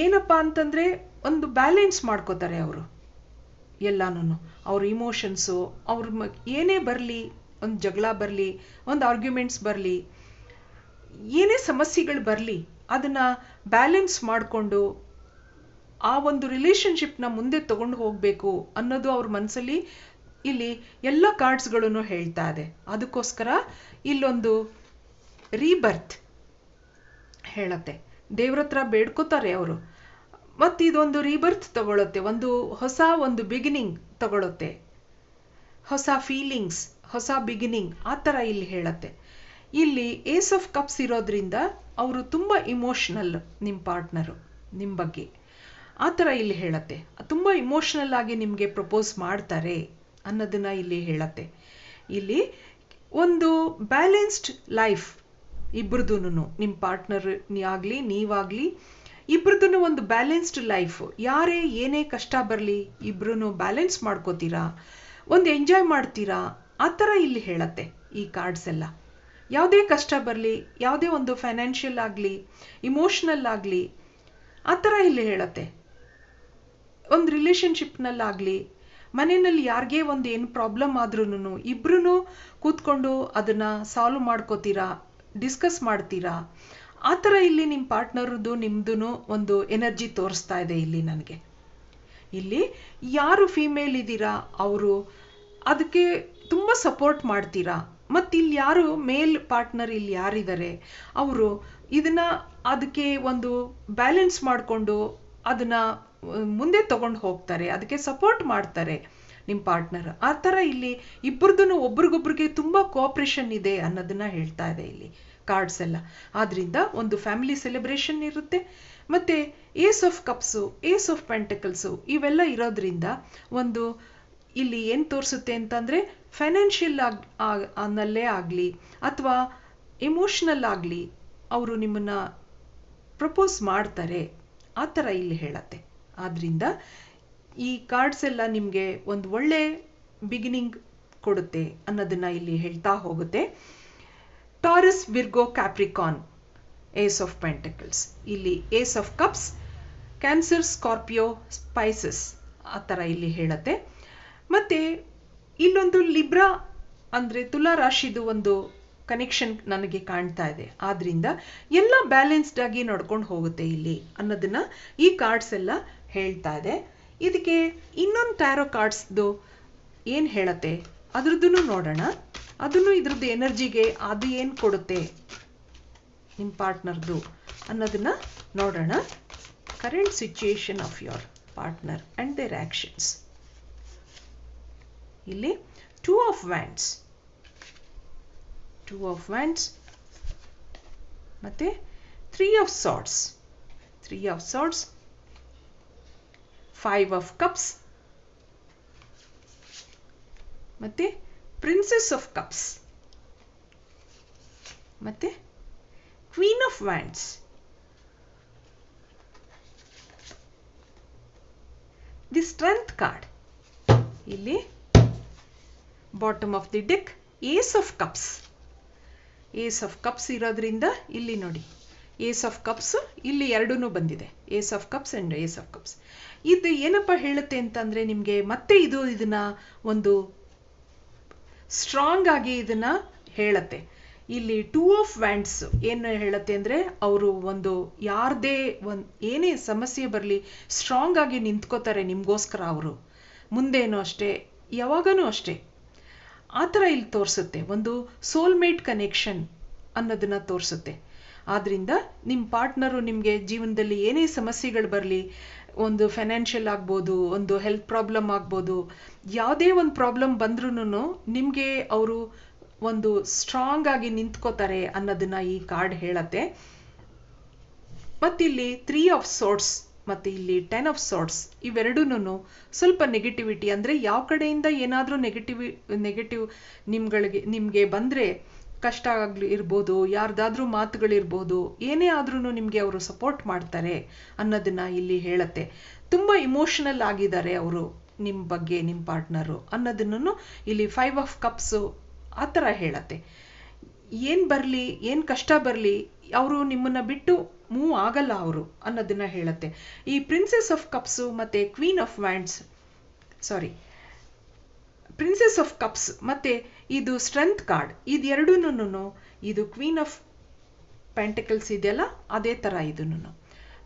ಏನಪ್ಪ ಅಂತಂದ್ರೆ ಒಂದು ಬ್ಯಾಲೆನ್ಸ್ ಮಾಡ್ಕೋತಾರೆ ಅವರು ಎಲ್ಲಾನು. ಅವ್ರ ಇಮೋಷನ್ಸು, ಅವ್ರ ಏನೇ ಬರಲಿ, ಒಂದು ಜಗಳ ಬರಲಿ, ಒಂದು ಆರ್ಗ್ಯುಮೆಂಟ್ಸ್ ಬರಲಿ, ಏನೇ ಸಮಸ್ಯೆಗಳು ಬರಲಿ ಅದನ್ನ ಬ್ಯಾಲೆನ್ಸ್ ಮಾಡಿಕೊಂಡು ಆ ಒಂದು ರಿಲೇಶನ್ಶಿಪ್ನ ಮುಂದೆ ತಗೊಂಡು ಹೋಗಬೇಕು ಅನ್ನೋದು ಅವ್ರ ಮನಸ್ಸಲ್ಲಿ ಇಲ್ಲಿ ಎಲ್ಲ ಕಾರ್ಡ್ಸ್ಗಳನ್ನು ಹೇಳ್ತಾ ಇದೆ. ಅದಕ್ಕೋಸ್ಕರ ಇಲ್ಲೊಂದು ರೀಬರ್ತ್ ಹೇಳತ್ತೆ. ದೇವ್ರ ಹತ್ರ ಬೇಡ್ಕೋತಾರೆ ಅವರು. ಮತ್ತು ಇದೊಂದು ರೀಬರ್ತ್ ತಗೊಳುತ್ತೆ, ಒಂದು ಬಿಗಿನಿಂಗ್ ತಗೊಳುತ್ತೆ, ಹೊಸ ಫೀಲಿಂಗ್ಸ್, ಹೊಸ ಬಿಗಿನಿಂಗ್, ಆ ಥರ ಇಲ್ಲಿ ಹೇಳತ್ತೆ. ಇಲ್ಲಿ ಏಸ್ ಆಫ್ ಕಪ್ಸ್ ಇರೋದ್ರಿಂದ ಅವರು ತುಂಬ ಇಮೋಷ್ನಲ್, ನಿಮ್ಮ ಪಾರ್ಟ್ನರು ನಿಮ್ಮ ಬಗ್ಗೆ ಆ ಥರ ಇಲ್ಲಿ ಹೇಳತ್ತೆ. ತುಂಬ ಇಮೋಷ್ನಲ್ ಆಗಿ ನಿಮಗೆ ಪ್ರಪೋಸ್ ಮಾಡ್ತಾರೆ ಅನ್ನೋದನ್ನ ಇಲ್ಲಿ ಹೇಳತ್ತೆ. ಇಲ್ಲಿ ಒಂದು ಬ್ಯಾಲೆನ್ಸ್ಡ್ ಲೈಫ್ ಇಬ್ಬರದೂ, ನಿಮ್ಮ ಪಾರ್ಟ್ನರ್ ಆಗಲಿ ನೀವಾಗಲಿ ಇಬ್ಬರದೂ ಒಂದು ಬ್ಯಾಲೆನ್ಸ್ಡ್ ಲೈಫ್. ಯಾರೇ ಏನೇ ಕಷ್ಟ ಬರಲಿ ಇಬ್ಬರೂ ಬ್ಯಾಲೆನ್ಸ್ ಮಾಡ್ಕೋತೀರಾ, ಒಂದು ಎಂಜಾಯ್ ಮಾಡ್ತೀರಾ, ಆ ಥರ ಇಲ್ಲಿ ಹೇಳತ್ತೆ ಈ ಕಾರ್ಡ್ಸ್ ಎಲ್ಲ. ಯಾವುದೇ ಕಷ್ಟ ಬರಲಿ, ಯಾವುದೇ ಒಂದು ಫೈನಾನ್ಷಿಯಲ್ ಆಗಲಿ, ಇಮೋಷ್ನಲ್ ಆಗಲಿ, ಆ ಥರ ಇಲ್ಲಿ ಹೇಳತ್ತೆ. ಒಂದು ರಿಲೇಶನ್ಶಿಪ್ನಲ್ಲಾಗಲಿ, ಮನೆಯಲ್ಲಿ ಯಾರಿಗೇ ಒಂದು ಏನು ಪ್ರಾಬ್ಲಮ್ ಆದ್ರೂ ಇಬ್ಬರೂ ಕೂತ್ಕೊಂಡು ಅದನ್ನು ಸಾಲ್ವ್ ಮಾಡ್ಕೋತೀರಾ, ಡಿಸ್ಕಸ್ ಮಾಡ್ತೀರಾ, ಆ ಥರ ಇಲ್ಲಿ ನಿಮ್ಮ ಪಾರ್ಟ್ನರ್ದು ನಿಮ್ಮದು ಒಂದು ಎನರ್ಜಿ ತೋರಿಸ್ತಾ ಇದೆ ಇಲ್ಲಿ ನನಗೆ. ಇಲ್ಲಿ ಯಾರು ಫೀಮೇಲ್ ಇದ್ದೀರಾ ಅವರು ಅದಕ್ಕೆ ತುಂಬ ಸಪೋರ್ಟ್ ಮಾಡ್ತೀರಾ. ಮತ್ತು ಇಲ್ಲಿ ಯಾರು ಮೇಲ್ ಪಾರ್ಟ್ನರ್ ಇಲ್ಲಿ ಯಾರಿದ್ದಾರೆ ಅವರು ಅದಕ್ಕೆ ಒಂದು ಬ್ಯಾಲೆನ್ಸ್ ಮಾಡಿಕೊಂಡು ಅದನ್ನು ಮುಂದೆ ತಗೊಂಡು ಹೋಗ್ತಾರೆ, ಅದಕ್ಕೆ ಸಪೋರ್ಟ್ ಮಾಡ್ತಾರೆ ನಿಮ್ಮ ಪಾರ್ಟ್ನರ್. ಆ ಥರ ಇಲ್ಲಿ ಇಬ್ಬರದೂ ಒಬ್ರಿಗೊಬ್ರಿಗೆ ತುಂಬ ಕೋಆಪ್ರೇಷನ್ ಇದೆ ಅನ್ನೋದನ್ನ ಹೇಳ್ತಾ ಇದೆ ಇಲ್ಲಿ ಕಾರ್ಡ್ಸ್ ಎಲ್ಲ. ಆದ್ರಿಂದ ಒಂದು ಫ್ಯಾಮಿಲಿ ಸೆಲೆಬ್ರೇಷನ್ ಇರುತ್ತೆ. ಮತ್ತು ace of cups, ace of pentacles ಇವೆಲ್ಲ ಇರೋದ್ರಿಂದ ಒಂದು ಇಲ್ಲಿ ಏನು ತೋರಿಸುತ್ತೆ ಅಂತಂದರೆ ಫೈನಾನ್ಷಿಯಲ್ ನಲ್ಲೇ ಆಗಲಿ ಅಥವಾ ಎಮೋಷ್ನಲ್ ಆಗಲಿ ಅವರು ನಿಮ್ಮನ್ನು ಪ್ರಪೋಸ್ ಮಾಡ್ತಾರೆ, ಆ ಥರ ಇಲ್ಲಿ ಹೇಳತ್ತೆ. ಆದ್ರಿಂದ ಈ ಕಾರ್ಡ್ಸ್ ಎಲ್ಲ ನಿಮಗೆ ಒಂದು ಒಳ್ಳೆ ಬಿಗಿನಿಂಗ್ ಕೊಡುತ್ತೆ ಅನ್ನೋದನ್ನ ಇಲ್ಲಿ ಹೇಳ್ತಾ ಹೋಗುತ್ತೆ. Taurus, Virgo, Capricorn, ace of pentacles. ಇಲ್ಲಿ ace of cups, Cancer, Scorpio, Pisces, ಆ ಥರ ಇಲ್ಲಿ ಹೇಳತ್ತೆ. ಮತ್ತು ಇಲ್ಲೊಂದು ಲಿಬ್ರಾ ಅಂದರೆ ತುಲಾ ರಾಶಿದು ಒಂದು ಕನೆಕ್ಷನ್ ನನಗೆ ಕಾಣ್ತಾ ಇದೆ. ಆದ್ರಿಂದ ಎಲ್ಲ ಬ್ಯಾಲೆನ್ಸ್ಡ್ ಆಗಿ ನಡ್ಕೊಂಡು ಹೋಗುತ್ತೆ ಇಲ್ಲಿ ಅನ್ನೋದನ್ನ ಈ ಕಾರ್ಡ್ಸ್ ಎಲ್ಲ ಹೇಳ್ತಾ ಇದೆ. ಇದಕ್ಕೆ ಇನ್ನೊಂದು ಟ್ಯಾರೋ ಕಾರ್ಡ್ಸ್ದು ಏನು ಹೇಳತ್ತೆ ಅದ್ರದ್ದು ನೋಡೋಣ. ಅದನ್ನು ಇದ್ರದ್ದು ಎನರ್ಜಿಗೆ ಅದು ಏನು ಕೊಡುತ್ತೆ ನಿಮ್ಮ ಪಾರ್ಟ್ನರ್ದು ಅನ್ನೋದನ್ನ ನೋಡೋಣ. Current situation of your partner and their actions. ಇಲ್ಲಿ 2 of Wands, 2 of Wands ಮತ್ತೆ 3 of Swords, 3 of Swords, 5 of Cups ಮತ್ತೆ Princess of Cups ಮತ್ತೆ Queen of Wands. The strength card. ಇಲ್ಲಿ bottom of the deck ace of cups. Ace of cups ಇರೋದ್ರಿಂದ ಇಲ್ಲಿ ನೋಡಿ ace of cups ಇಲ್ಲಿ ಎರಡೂ ಬಂದಿದೆ. Ace of cups and ace of cups. ಇದು ಏನಪ್ಪ ಹೇಳುತ್ತೆ ಅಂತಂದರೆ ನಿಮಗೆ ಮತ್ತೆ ಇದನ್ನ ಒಂದು ಸ್ಟ್ರಾಂಗ್ ಆಗಿ ಇದನ್ನ ಹೇಳುತ್ತೆ. ಇಲ್ಲಿ 2 of Wands ಏನು ಹೇಳುತ್ತೆ ಅಂದರೆ ಅವರು ಒಂದು ಯಾರದೇ ಏನೇ ಸಮಸ್ಯೆ ಬರಲಿ ಸ್ಟ್ರಾಂಗ್ ಆಗಿ ನಿಂತ್ಕೋತಾರೆ ನಿಮಗೋಸ್ಕರ. ಅವರು ಮುಂದೇನೂ ಅಷ್ಟೇ ಯಾವಾಗನೂ ಅಷ್ಟೇ ಆ ಥರ ಇಲ್ಲಿ ತೋರಿಸುತ್ತೆ. ಒಂದು ಸೋಲ್ಮೇಟ್ ಕನೆಕ್ಷನ್ ಅನ್ನೋದನ್ನ ತೋರಿಸುತ್ತೆ. ಆದ್ರಿಂದ ನಿಮ್ಮ ಪಾರ್ಟ್ನರು ನಿಮಗೆ ಜೀವನದಲ್ಲಿ ಏನೇ ಸಮಸ್ಯೆಗಳು ಬರಲಿ, ಒಂದು ಫೈನಾನ್ಷಿಯಲ್ ಆಗ್ಬೋದು, ಒಂದು ಹೆಲ್ತ್ ಪ್ರಾಬ್ಲಮ್ ಆಗ್ಬೋದು, ಯಾವುದೇ ಒಂದು ಪ್ರಾಬ್ಲಮ್ ಬಂದ್ರೂ ನಿಮಗೆ ಅವರು ಒಂದು ಸ್ಟ್ರಾಂಗ್ ಆಗಿ ನಿಂತ್ಕೋತಾರೆ ಅನ್ನೋದನ್ನ ಈ ಕಾರ್ಡ್ ಹೇಳತ್ತೆ. ಮತ್ತಿಲ್ಲಿ 3 of Swords ಮತ್ತು ಇಲ್ಲಿ 10 of Swords ಇವೆರಡೂ ಸ್ವಲ್ಪ ನೆಗೆಟಿವಿಟಿ, ಅಂದರೆ ಯಾವ ಕಡೆಯಿಂದ ಏನಾದರೂ ನೆಗೆಟಿವ್ ನಿಮಗೆ ಬಂದರೆ ಕಷ್ಟ ಇರ್ಬೋದು, ಯಾರ್ದಾದ್ರೂ ಮಾತುಗಳಿರ್ಬೋದು, ಏನೇ ಆದ್ರೂ ನಿಮಗೆ ಅವರು ಸಪೋರ್ಟ್ ಮಾಡ್ತಾರೆ ಅನ್ನೋದನ್ನ ಇಲ್ಲಿ ಹೇಳತ್ತೆ. ತುಂಬ ಇಮೋಷನಲ್ ಆಗಿದ್ದಾರೆ ಅವರು ನಿಮ್ಮ ಬಗ್ಗೆ, ನಿಮ್ಮ ಪಾರ್ಟ್ನರು ಅನ್ನೋದನ್ನು ಇಲ್ಲಿ 5 of Cups ಆ ಥರ ಹೇಳತ್ತೆ. ಏನು ಬರಲಿ, ಏನು ಕಷ್ಟ ಬರಲಿ, ಅವರು ನಿಮ್ಮನ್ನು ಬಿಟ್ಟು ಮೂವ್ ಆಗಲ್ಲ ಅವರು ಅನ್ನೋದನ್ನ ಹೇಳತ್ತೆ. ಈ ಪ್ರಿನ್ಸೆಸ್ ಆಫ್ ಕಪ್ಸು ಮತ್ತು queen of wands, princess of cups ಮತ್ತು ಇದು ಸ್ಟ್ರೆಂತ್ ಕಾರ್ಡ್, ಇದೆರಡೂ ಇದು ಕ್ವೀನ್ ಆಫ್ ಪೆಂಟಿಕಲ್ಸ್ ಇದೆಯಲ್ಲ ಅದೇ ಥರ ಇದನ್ನು.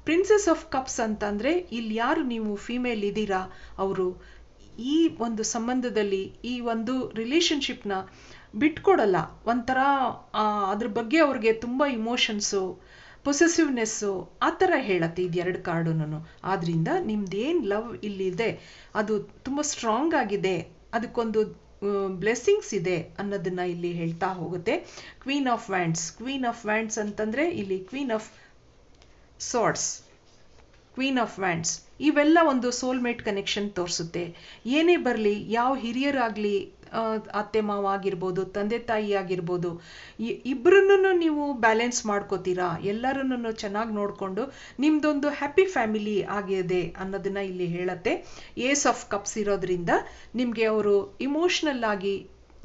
ಪ್ರಿನ್ಸೆಸ್ ಆಫ್ ಕಪ್ಸ್ ಅಂತಂದರೆ ಇಲ್ಲಿ ಯಾರು ನೀವು ಫೀಮೇಲ್ ಇದ್ದೀರಾ ಅವರು ಈ ಒಂದು ಸಂಬಂಧದಲ್ಲಿ ಈ ಒಂದು ರಿಲೇಶನ್ಶಿಪ್ನ ಬಿಟ್ಕೊಡಲ್ಲ. ಒಂಥರ ಅದ್ರ ಬಗ್ಗೆ ಅವ್ರಿಗೆ ತುಂಬ ಇಮೋಷನ್ಸು, ಪೊಸೆಸಿವ್ನೆಸ್ಸು ಆ ಥರ ಹೇಳತ್ತೆ ಇದು 2 ಕಾರ್ಡುನು. ಆದ್ರಿಂದ ನಿಮ್ದೇನು ಲವ್ ಇಲ್ಲಿದೆ ಅದು ತುಂಬ ಸ್ಟ್ರಾಂಗ್ ಆಗಿದೆ, ಅದಕ್ಕೊಂದು ಬ್ಲೆಸ್ಸಿಂಗ್ಸ್ ಇದೆ ಅನ್ನೋದನ್ನ ಇಲ್ಲಿ ಹೇಳ್ತಾ ಹೋಗುತ್ತೆ. ಕ್ವೀನ್ ಆಫ್ ವ್ಯಾಂಡ್ಸ್ ಅಂತಂದರೆ ಇಲ್ಲಿ queen of swords, queen of wands ಇವೆಲ್ಲ ಒಂದು ಸೋಲ್ಮೇಟ್ ಕನೆಕ್ಷನ್ ತೋರಿಸುತ್ತೆ. ಏನೇ ಬರಲಿ, ಯಾವ ಹಿರಿಯರಾಗಲಿ, ಅತ್ತೆ ಮಾವ ಆಗಿರ್ಬೋದು, ತಂದೆ ತಾಯಿ ಆಗಿರ್ಬೋದು, ಇಬ್ಬರನ್ನು ನೀವು ಬ್ಯಾಲೆನ್ಸ್ ಮಾಡ್ಕೋತೀರಾ, ಎಲ್ಲರನ್ನು ಚೆನ್ನಾಗಿ ನೋಡಿಕೊಂಡು ನಿಮ್ದೊಂದು ಹ್ಯಾಪಿ ಫ್ಯಾಮಿಲಿ ಆಗಿದೆ ಅನ್ನೋದನ್ನ ಇಲ್ಲಿ ಹೇಳತ್ತೆ. ಏಸ್ ಆಫ್ ಕಪ್ಸ್ ಇರೋದ್ರಿಂದ ನಿಮಗೆ ಅವರು ಇಮೋಷ್ನಲ್ ಆಗಿ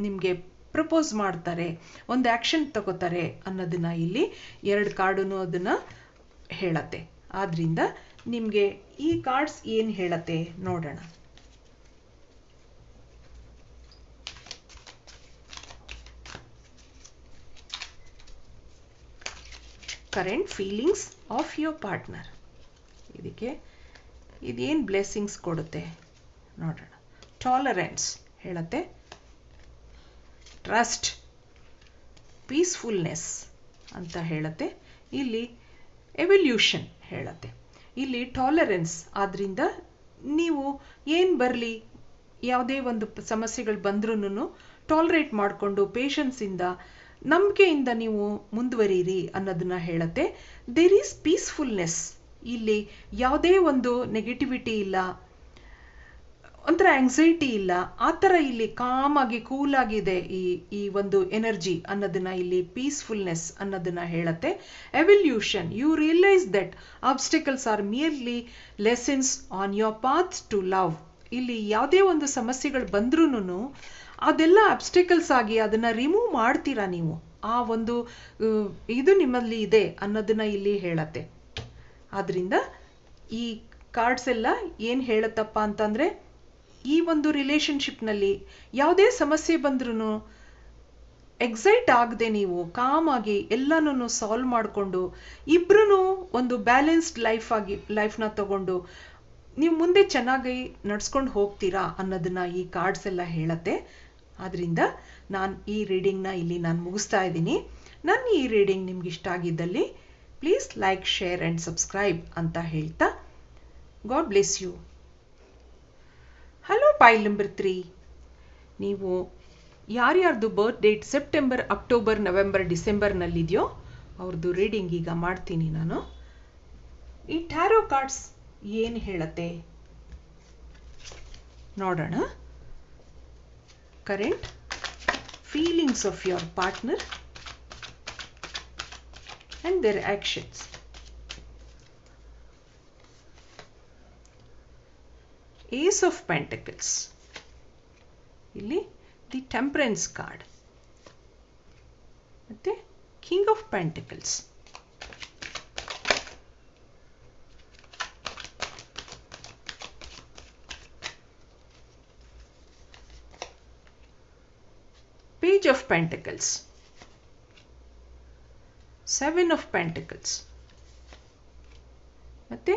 ನಿಮಗೆ ಪ್ರಪೋಸ್ ಮಾಡ್ತಾರೆ, ಒಂದು ಆ್ಯಕ್ಷನ್ ತಗೋತಾರೆ ಅನ್ನೋದನ್ನ ಇಲ್ಲಿ 2 ಕಾರ್ಡುನು ಅದನ್ನು ಹೇಳತ್ತೆ. ಆದ್ರಿಂದ ನಿಮಗೆ ಈ ಕಾರ್ಡ್ಸ್ ಏನು ಹೇಳತ್ತೆ ನೋಡೋಣ. Current feelings of your partner, ಇದಕ್ಕೆ ಇದೇನು ಬ್ಲೆಸ್ಸಿಂಗ್ಸ್ ಕೊಡುತ್ತೆ ನೋಡೋಣ. ಟಾಲರೆನ್ಸ್ ಹೇಳತ್ತೆ, ಟ್ರಸ್ಟ್, ಪೀಸ್ಫುಲ್ನೆಸ್ ಅಂತ ಹೇಳತ್ತೆ. ಇಲ್ಲಿ ಎವಲ್ಯೂಷನ್ ಹೇಳತ್ತೆ. ಇಲ್ಲಿ ಟಾಲರೆನ್ಸ್ ಆದ್ರಿಂದ ನೀವು ಏನು ಬರಲಿ, ಯಾವುದೇ ಒಂದು ಸಮಸ್ಯೆಗಳು ಬಂದ್ರೂ ಟಾಲರೇಟ್ ಮಾಡಿಕೊಂಡು ಪೇಷನ್ಸಿಂದ ನಂಬಿಕೆಯಿಂದ ನೀವು ಮುಂದುವರಿಯಿರಿ ಅನ್ನೋದನ್ನ ಹೇಳತ್ತೆ. ದೇರ್ ಈಸ್ ಪೀಸ್ಫುಲ್ನೆಸ್, ಇಲ್ಲಿ ಯಾವುದೇ ಒಂದು ನೆಗೆಟಿವಿಟಿ ಇಲ್ಲ, ಒಂಥರ ಆಂಗ್ಸೈಟಿ ಇಲ್ಲ, ಆ ಥರ ಇಲ್ಲಿ ಕಾಮಾಗಿ ಕೂಲಾಗಿದೆ ಈ ಒಂದು ಎನರ್ಜಿ ಅನ್ನೋದನ್ನ ಇಲ್ಲಿ ಪೀಸ್ಫುಲ್ನೆಸ್ ಅನ್ನೋದನ್ನ ಹೇಳತ್ತೆ. Evolution, you realise that obstacles are merely lessons on your path to love. ಇಲ್ಲಿ ಯಾವುದೇ ಒಂದು ಸಮಸ್ಯೆಗಳು ಬಂದ್ರೂ ಅದೆಲ್ಲ ಅಬ್ಸ್ಟಿಕಲ್ಸ್ ಆಗಿ ಅದನ್ನ ರಿಮೂವ್ ಮಾಡ್ತೀರಾ ನೀವು, ಆ ಒಂದು ಇದು ನಿಮ್ಮಲ್ಲಿ ಇದೆ ಅನ್ನೋದನ್ನ ಇಲ್ಲಿ ಹೇಳತ್ತೆ. ಆದ್ರಿಂದ ಈ ಕಾರ್ಡ್ಸ್ ಎಲ್ಲ ಏನು ಹೇಳುತ್ತಪ್ಪ ಅಂತಂದ್ರೆ, ಈ ಒಂದು ರಿಲೇಶನ್ಶಿಪ್ನಲ್ಲಿ ಯಾವುದೇ ಸಮಸ್ಯೆ ಬಂದ್ರೂ ಎಕ್ಸೈಟ್ ಆಗದೆ ನೀವು ಕಾಮಾಗಿ ಎಲ್ಲನೂ ಸಾಲ್ವ್ ಮಾಡಿಕೊಂಡು ಇಬ್ರು ಒಂದು ಬ್ಯಾಲೆನ್ಸ್ಡ್ ಲೈಫ್ನ ತಗೊಂಡು ನೀವು ಮುಂದೆ ಚೆನ್ನಾಗಿ ನಡ್ಸ್ಕೊಂಡು ಹೋಗ್ತೀರಾ ಅನ್ನೋದನ್ನ ಈ ಕಾರ್ಡ್ಸ್ ಎಲ್ಲ ಹೇಳತ್ತೆ. ಆದ್ರಿಂದ ನಾನು ಈ ರೀಡಿಂಗ್ನ ಇಲ್ಲಿ ನಾನು ಮುಗಿಸ್ತಾ ಇದ್ದೀನಿ. ನನ್ನ ಈ ರೀಡಿಂಗ್ ನಿಮ್ಗೆ ಇಷ್ಟ ಆಗಿದ್ದಲ್ಲಿ please like, share and subscribe ಅಂತ ಹೇಳ್ತಾ God bless you. Hello pile number 3, ನೀವು ಯಾರ್ಯಾರ್ದು birth date September, October, November, ಡಿಸೆಂಬರ್ನಲ್ಲಿದೆಯೋ ಅವ್ರದ್ದು ರೀಡಿಂಗ್ ಈಗ ಮಾಡ್ತೀನಿ ನಾನು. ಈ ಟ್ಯಾರೋ ಕಾರ್ಡ್ಸ್ ಏನು ಹೇಳತ್ತೆ ನೋಡೋಣ. Current feelings of your partner and their actions. Ace of Pentacles, ಇಲ್ಲಿ ದಿ ಟೆಂಪರೆನ್ಸ್ ಕಾರ್ಡ್, ಮತ್ತೆ king of pentacles, page of pentacles, 7 of pentacles, ಮತ್ತೆ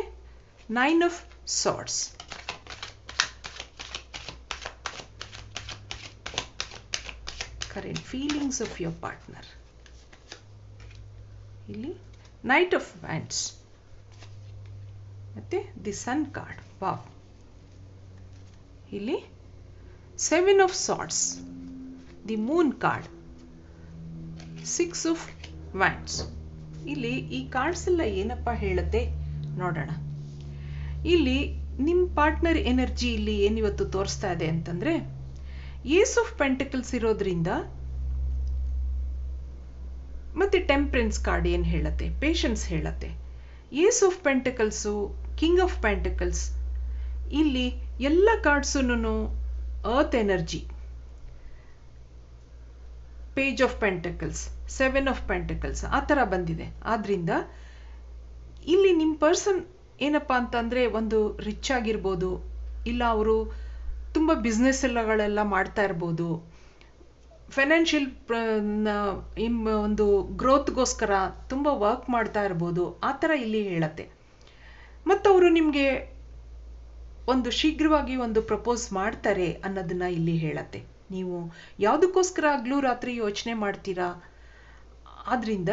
9 of swords. Current feelings of your partner, ಇಲ್ಲಿ knight of wands, ಮತ್ತೆ the sun card. Wow. ಇಲ್ಲಿ 7 of swords, the moon card, 6 of wands. ಇಲ್ಲಿ ಈ cards ಎಲ್ಲ ಏನಪ್ಪ ಹೇಳುತ್ತೆ ನೋಡೋಣ. ಇಲ್ಲಿ ನಿಮ್ಮ ಪಾರ್ಟ್ನರ್ ಎನರ್ಜಿ ಇಲ್ಲಿ ಏನಿವತ್ತು ತೋರಿಸ್ತಾ ಇದೆ ಅಂತಂದ್ರೆ, ಏಸ್ ಆಫ್ ಪೆಂಟಿಕಲ್ಸ್ ಇರೋದ್ರಿಂದ, ಮತ್ತೆ ಟೆಂಪರೆನ್ಸ್ ಕಾರ್ಡ್ ಏನು ಹೇಳತ್ತೆ, ಪೇಷನ್ಸ್ ಹೇಳತ್ತೆ. Ace of pentacles, king of pentacles, ಇಲ್ಲಿ ಎಲ್ಲ ಕಾರ್ಡ್ಸೂನು earth energy. Page of pentacles, 7 of pentacles ಆ ಥರ ಬಂದಿದೆ. ಆದ್ರಿಂದ ಇಲ್ಲಿ ನಿಮ್ಮ ಪರ್ಸನ್ ಏನಪ್ಪಾ ಅಂತಂದ್ರೆ ಒಂದು ರಿಚ್ ಆಗಿರ್ಬೋದು, ಇಲ್ಲ ಅವರು ತುಂಬ ಬಿಸ್ನೆಸ್ ಎಲ್ಲಗಳೆಲ್ಲ ಮಾಡ್ತಾ ಇರ್ಬೋದು, ಫೈನಾನ್ಷಿಯಲ್ ಒಂದು ಗ್ರೋತ್ಗೋಸ್ಕರ ತುಂಬ ವರ್ಕ್ ಮಾಡ್ತಾ ಇರ್ಬೋದು, ಆ ಥರ ಇಲ್ಲಿ ಹೇಳತ್ತೆ. ಮತ್ತು ಅವರು ನಿಮಗೆ ಒಂದು ಶೀಘ್ರವಾಗಿ ಒಂದು ಪ್ರಪೋಸ್ ಮಾಡ್ತಾರೆ ಅನ್ನೋದನ್ನ ಇಲ್ಲಿ ಹೇಳತ್ತೆ. ನೀವು ಯಾವುದಕ್ಕೋಸ್ಕರ ಹಗಲು ರಾತ್ರಿ ಯೋಚನೆ ಮಾಡ್ತೀರಾ, ಆದ್ರಿಂದ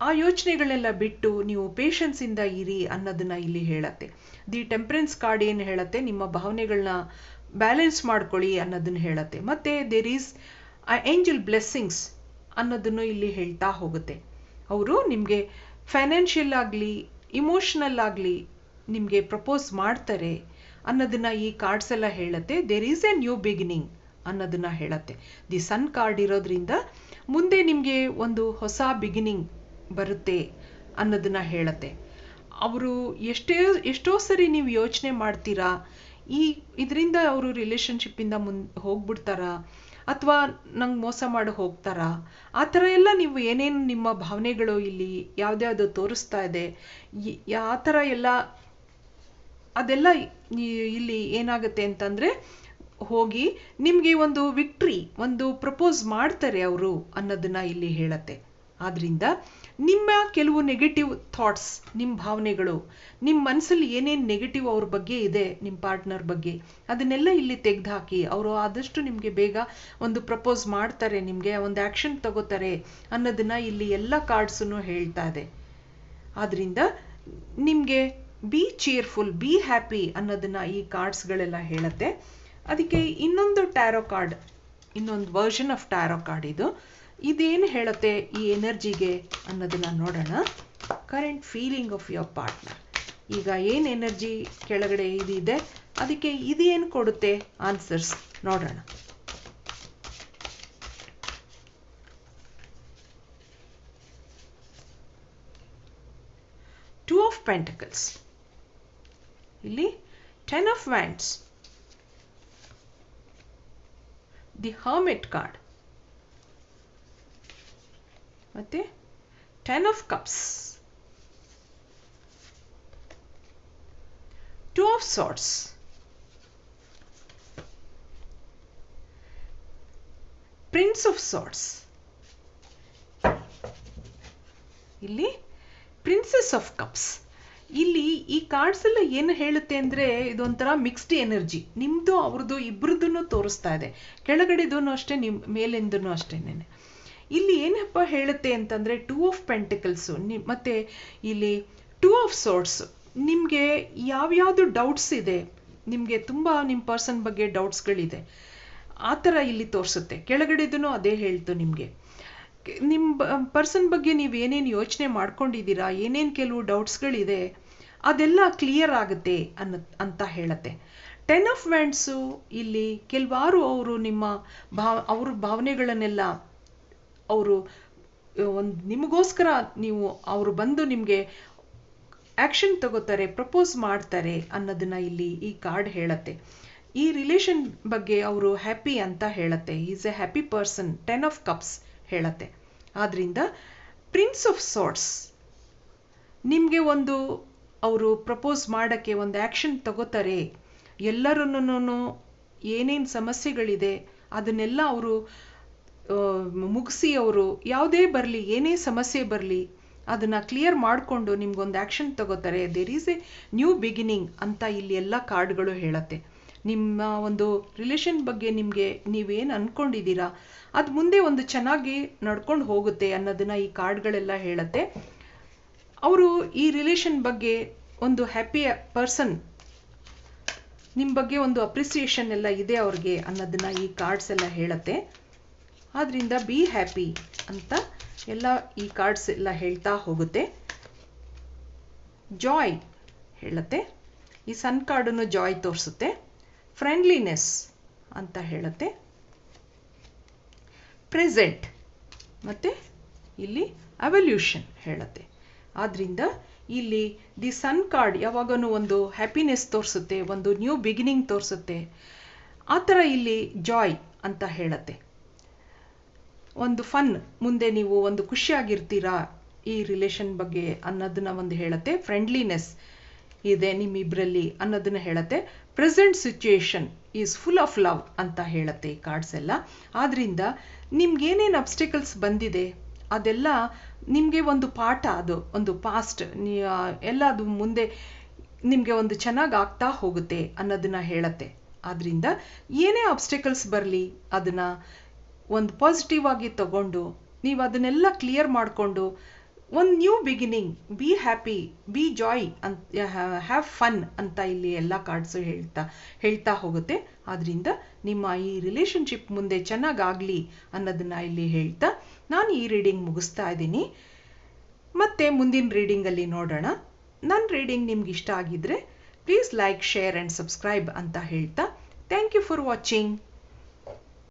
ಆ ಯೋಚನೆಗಳೆಲ್ಲ ಬಿಟ್ಟು ನೀವು ಪೇಷನ್ಸಿಂದ ಇರಿ ಅನ್ನೋದನ್ನ ಇಲ್ಲಿ ಹೇಳತ್ತೆ. ದಿ ಟೆಂಪರೆನ್ಸ್ ಕಾರ್ಡ್ ಏನು ಹೇಳತ್ತೆ, ನಿಮ್ಮ ಭಾವನೆಗಳನ್ನ ಬ್ಯಾಲೆನ್ಸ್ ಮಾಡ್ಕೊಳ್ಳಿ ಅನ್ನೋದನ್ನ ಹೇಳತ್ತೆ. ಮತ್ತೆ ದೇರ್ ಈಸ್ ಏಂಜಲ್ ಬ್ಲೆಸ್ಸಿಂಗ್ಸ್ ಅನ್ನೋದನ್ನು ಇಲ್ಲಿ ಹೇಳ್ತಾ ಹೋಗುತ್ತೆ. ಅವರು ನಿಮಗೆ ಫೈನಾನ್ಷಿಯಲ್ ಆಗಲಿ ಇಮೋಷನಲ್ ಆಗಲಿ ನಿಮಗೆ ಪ್ರಪೋಸ್ ಮಾಡ್ತಾರೆ ಅನ್ನೋದನ್ನ ಈ ಕಾರ್ಡ್ಸ್ ಎಲ್ಲ ಹೇಳುತ್ತೆ. There is a new beginning ಅನ್ನೋದನ್ನ ಹೇಳುತ್ತೆ. ದಿ ಸನ್ ಕಾರ್ಡ್ ಇರೋದ್ರಿಂದ ಮುಂದೆ ನಿಮಗೆ ಒಂದು ಹೊಸ ಬಿಗಿನಿಂಗ್ ಬರುತ್ತೆ ಅನ್ನೋದನ್ನ ಹೇಳುತ್ತೆ. ಅವರು ಎಷ್ಟೋ ಸರಿ ನೀವು ಯೋಚನೆ ಮಾಡ್ತೀರಾ, ಇದರಿಂದ ಅವರು ರಿಲೇಶನ್ಶಿಪ್ಪಿಂದ ಹೋಗ್ಬಿಡ್ತಾರಾ ಅಥವಾ ನಂಗೆ ಮೋಸ ಮಾಡಿ ಹೋಗ್ತಾರಾ, ಆ ಥರ ಎಲ್ಲ ನೀವು ಏನೇನು ನಿಮ್ಮ ಭಾವನೆಗಳು ಇಲ್ಲಿ ಯಾವ್ದ್ಯಾವ್ದು ತೋರಿಸ್ತಾ ಇದೆ, ಆ ಥರ ಎಲ್ಲ ಅದೆಲ್ಲ ಇಲ್ಲಿ ಏನಾಗುತ್ತೆ ಅಂತಂದರೆ ಹೋಗಿ ನಿಮಗೆ ಒಂದು ವಿಕ್ಟ್ರಿ, ಒಂದು ಪ್ರಪೋಸ್ ಮಾಡ್ತಾರೆ ಅವರು ಅನ್ನೋದನ್ನ ಇಲ್ಲಿ ಹೇಳತ್ತೆ. ಆದ್ರಿಂದ ನಿಮ್ಮ ಕೆಲವು ನೆಗೆಟಿವ್ ಥಾಟ್ಸ್, ನಿಮ್ಮ ಭಾವನೆಗಳು, ನಿಮ್ಮ ಮನಸ್ಸಲ್ಲಿ ಏನೇನು ನೆಗೆಟಿವ್ ಅವ್ರ ಬಗ್ಗೆ ಇದೆ, ನಿಮ್ಮ ಪಾರ್ಟ್ನರ್ ಬಗ್ಗೆ, ಅದನ್ನೆಲ್ಲ ಇಲ್ಲಿ ತೆಗೆದುಹಾಕಿ ಅವರು ಆದಷ್ಟು ನಿಮಗೆ ಬೇಗ ಒಂದು ಪ್ರಪೋಸ್ ಮಾಡ್ತಾರೆ, ನಿಮಗೆ ಒಂದು ಆ್ಯಕ್ಷನ್ ತಗೋತಾರೆ ಅನ್ನೋದನ್ನ ಇಲ್ಲಿ ಎಲ್ಲ ಕಾರ್ಡ್ಸನ್ನು ಹೇಳ್ತಾ ಇದೆ. ಆದ್ರಿಂದ ನಿಮಗೆ ಬಿ ಚೇರ್ಫುಲ್, ಬಿ ಹ್ಯಾಪಿ ಅನ್ನೋದನ್ನ ಈ ಕಾರ್ಡ್ಸ್ಗಳೆಲ್ಲ ಹೇಳುತ್ತೆ. ಅದಕ್ಕೆ ಇನ್ನೊಂದು ಟ್ಯಾರೋ ಕಾರ್ಡ್, ಇನ್ನೊಂದು ವರ್ಷನ್ ಆಫ್ ಟ್ಯಾರೋ ಕಾರ್ಡ್ ಇದೇನು ಹೇಳುತ್ತೆ ಈ ಎನರ್ಜಿಗೆ ಅನ್ನೋದನ್ನ ನೋಡೋಣ. Current feeling of your partner. ಈಗ ಏನು ಎನರ್ಜಿ ಕೆಳಗಡೆ ಇದೆ, ಅದಕ್ಕೆ ಇದೇನು ಕೊಡುತ್ತೆ ಆನ್ಸರ್ಸ್ ನೋಡೋಣ. ಟೂ ಆಫ್ ಪೆಂಟಕಲ್ಸ್, ಇಲ್ಲಿ 10 of wands, the hermit card, ಮತ್ತೆ 10 of cups, 2 of swords, prince of swords, ಇಲ್ಲಿ ಪ್ರಿನ್ಸೆಸ್ ಆಫ್ ಕಪ್ಸ್. ಇಲ್ಲಿ ಈ ಕಾರ್ಡ್ಸ್ ಎಲ್ಲ ಏನು ಹೇಳುತ್ತೆ ಅಂದರೆ ಇದೊಂಥರ ಮಿಕ್ಸ್ಡ್ ಎನರ್ಜಿ, ನಿಮ್ಮದು ಅವ್ರದ್ದು ಇಬ್ಬರದೂ ತೋರಿಸ್ತಾ ಇದೆ, ಕೆಳಗಡೆದೂ ಅಷ್ಟೇ, ನಿಮ್ಮ ಮೇಲಿಂದೂ ಅಷ್ಟೇನೆ. ಇಲ್ಲಿ ಏನಪ್ಪ ಹೇಳುತ್ತೆ ಅಂತಂದರೆ 2 ಆಫ್ ಪೆಂಟಿಕಲ್ಸು ಮತ್ತು ಇಲ್ಲಿ 2 ಆಫ್ ಸೋರ್ಡ್ಸ್. ನಿಮಗೆ ಯಾವ್ಯಾವುದು ಡೌಟ್ಸ್ ಇದೆ, ನಿಮಗೆ ತುಂಬ ನಿಮ್ಮ ಪರ್ಸನ್ ಬಗ್ಗೆ ಡೌಟ್ಸ್ಗಳಿದೆ, ಆ ಥರ ಇಲ್ಲಿ ತೋರಿಸುತ್ತೆ. ಕೆಳಗಡೆದೂ ಅದೇ ಹೇಳ್ತು, ನಿಮಗೆ ನಿಮ್ಮ ಪರ್ಸನ್ ಬಗ್ಗೆ ನೀವು ಏನೇನು ಯೋಚನೆ ಮಾಡ್ಕೊಂಡಿದ್ದೀರಾ, ಏನೇನು ಕೆಲವು ಡೌಟ್ಸ್ಗಳಿದೆ ಅದೆಲ್ಲ ಕ್ಲಿಯರ್ ಆಗುತ್ತೆ ಅಂತ ಹೇಳುತ್ತೆ. 10 ಆಫ್ ವ್ಯಾಂಡ್ಸು ಇಲ್ಲಿ ಕೆಲವಾರು ಅವರು ಅವ್ರ ಭಾವನೆಗಳನ್ನೆಲ್ಲ ಅವರು ನಿಮಗೋಸ್ಕರ ಅವರು ಬಂದು ನಿಮಗೆ ಆ್ಯಕ್ಷನ್ ತಗೋತಾರೆ, ಪ್ರಪೋಸ್ ಮಾಡ್ತಾರೆ ಅನ್ನೋದನ್ನ ಇಲ್ಲಿ ಈ ಕಾರ್ಡ್ ಹೇಳುತ್ತೆ. ಈ ರಿಲೇಷನ್ ಬಗ್ಗೆ ಅವರು ಹ್ಯಾಪಿ ಅಂತ ಹೇಳುತ್ತೆ. Is A happy person, 10 of cups ಹೇಳುತ್ತೆ. ಆದ್ರಿಂದ ಪ್ರಿನ್ಸ್ ಆಫ್ ಸಾರ್ಡ್ಸ್ ನಿಮಗೆ ಅವರು ಪ್ರಪೋಸ್ ಮಾಡೋಕ್ಕೆ ಒಂದು ಆ್ಯಕ್ಷನ್ ತಗೋತಾರೆ. ಎಲ್ಲರನ್ನೂ ಏನೇನು ಸಮಸ್ಯೆಗಳಿದೆ ಅದನ್ನೆಲ್ಲ ಅವರು ಮುಗಿಸಿ, ಅವರು ಯಾವುದೇ ಬರಲಿ, ಏನೇ ಸಮಸ್ಯೆ ಬರಲಿ ಅದನ್ನು ಕ್ಲಿಯರ್ ಮಾಡಿಕೊಂಡು ನಿಮ್ಗೊಂದು ಆ್ಯಕ್ಷನ್ ತಗೋತಾರೆ. There is a new beginning ಅಂತ ಇಲ್ಲಿ ಎಲ್ಲ ಕಾರ್ಡ್ಗಳು ಹೇಳುತ್ತೆ. ನಿಮ್ಮ ಒಂದು ರಿಲೇಷನ್ ಬಗ್ಗೆ ನೀವೇನು ಅಂದ್ಕೊಂಡಿದ್ದೀರಾ ಅದು ಮುಂದೆ ಒಂದು ಚೆನ್ನಾಗಿ ನಡ್ಕೊಂಡು ಹೋಗುತ್ತೆ ಅನ್ನೋದನ್ನ ಈ ಕಾರ್ಡ್ಗಳೆಲ್ಲ ಹೇಳುತ್ತೆ. ಅವರು ಈ ರಿಲೇಷನ್ ಬಗ್ಗೆ ಒಂದು ಹ್ಯಾಪಿ ಪರ್ಸನ್, ನಿಮ್ಮ ಬಗ್ಗೆ ಒಂದು ಅಪ್ರಿಸಿಯೇಷನ್ ಎಲ್ಲ ಇದೆ ಅವ್ರಿಗೆ ಅನ್ನೋದನ್ನ ಈ ಕಾರ್ಡ್ಸ್ ಎಲ್ಲ ಹೇಳುತ್ತೆ. ಆದ್ರಿಂದ ಬಿ ಹ್ಯಾಪಿ ಅಂತ ಎಲ್ಲ ಈ ಕಾರ್ಡ್ಸ್ ಎಲ್ಲ ಹೇಳ್ತಾ ಹೋಗುತ್ತೆ. ಜಾಯ್ ಹೇಳುತ್ತೆ, ಈ ಸನ್ ಕಾರ್ಡನ್ನು ಜಾಯ್ ತೋರಿಸುತ್ತೆ. ಫ್ರೆಂಡ್ಲಿನೆಸ್ ಅಂತ ಹೇಳುತ್ತೆ. ಪ್ರೆಸೆಂಟ್ ಮತ್ತು ಇಲ್ಲಿ ಅವಲ್ಯೂಷನ್ ಹೇಳುತ್ತೆ. ಆದ್ರಿಂದ ಇಲ್ಲಿ ದಿ ಸನ್ ಕಾರ್ಡ್ ಯಾವಾಗಲೂ ಒಂದು ಹ್ಯಾಪಿನೆಸ್ ತೋರಿಸುತ್ತೆ, ಒಂದು ನ್ಯೂ ಬಿಗಿನಿಂಗ್ ತೋರಿಸುತ್ತೆ. ಆ ಥರ ಇಲ್ಲಿ ಜಾಯ್ ಅಂತ ಹೇಳುತ್ತೆ. ಒಂದು ಫನ್, ಮುಂದೆ ನೀವು ಒಂದು ಖುಷಿಯಾಗಿರ್ತೀರಾ ಈ ರಿಲೇಷನ್ ಬಗ್ಗೆ ಅನ್ನೋದನ್ನ ಒಂದು ಹೇಳುತ್ತೆ. ಫ್ರೆಂಡ್ಲಿನೆಸ್ ಇದೆ ನಿಮ್ಮಿಬ್ಬರಲ್ಲಿ ಅನ್ನೋದನ್ನ ಹೇಳುತ್ತೆ. Present situation is full of love ಅಂತ ಹೇಳುತ್ತೆ ಈ ಕಾರ್ಡ್ಸ್ ಎಲ್ಲ. ಆದ್ರಿಂದ ನಿಮ್ಗೇನೇನು ಅಬ್ಸ್ಟಿಕಲ್ಸ್ ಬಂದಿದೆ ಅದೆಲ್ಲ ನಿಮಗೆ ಒಂದು ಪಾಠ, ಅದು ಒಂದು ಪಾಸ್ಟ್ ಎಲ್ಲ ಅದು ಮುಂದೆ ನಿಮಗೆ ಒಂದು ಚೆನ್ನಾಗಿ ಆಗ್ತಾ ಹೋಗುತ್ತೆ ಅನ್ನೋದನ್ನ ಹೇಳತ್ತೆ. ಆದ್ರಿಂದ ಏನೇ ಅಬ್ಸ್ಟಿಕಲ್ಸ್ ಬರಲಿ ಅದನ್ನು ಒಂದು ಪಾಸಿಟಿವ್ ಆಗಿ ತಗೊಂಡು ನೀವು ಅದನ್ನೆಲ್ಲ ಕ್ಲಿಯರ್ ಮಾಡಿಕೊಂಡು ಒಂದು new beginning, be happy, B Joy ಅಂತ, ಹ್ಯಾವ್ ಫನ್ ಅಂತ ಇಲ್ಲಿ ಎಲ್ಲ ಕಾರ್ಡ್ಸು ಹೇಳ್ತಾ ಹೋಗುತ್ತೆ. ಆದ್ರಿಂದ ನಿಮ್ಮ ಈ ರಿಲೇಶನ್ಶಿಪ್ ಮುಂದೆ ಚೆನ್ನಾಗಾಗಲಿ ಅನ್ನೋದನ್ನ ಇಲ್ಲಿ ಹೇಳ್ತಾ ನಾನು ಈ ರೀಡಿಂಗ್ ಮುಗಿಸ್ತಾ ಇದ್ದೀನಿ. ಮತ್ತೆ ಮುಂದಿನ ರೀಡಿಂಗಲ್ಲಿ ನೋಡೋಣ. ನನ್ನ ರೀಡಿಂಗ್ ನಿಮ್ಗೆ ಇಷ್ಟ ಆಗಿದ್ರೆ please like, share and subscribe ಅಂತ ಹೇಳ್ತಾ ಥ್ಯಾಂಕ್ ಯು ಫಾರ್ ವಾಚಿಂಗ್.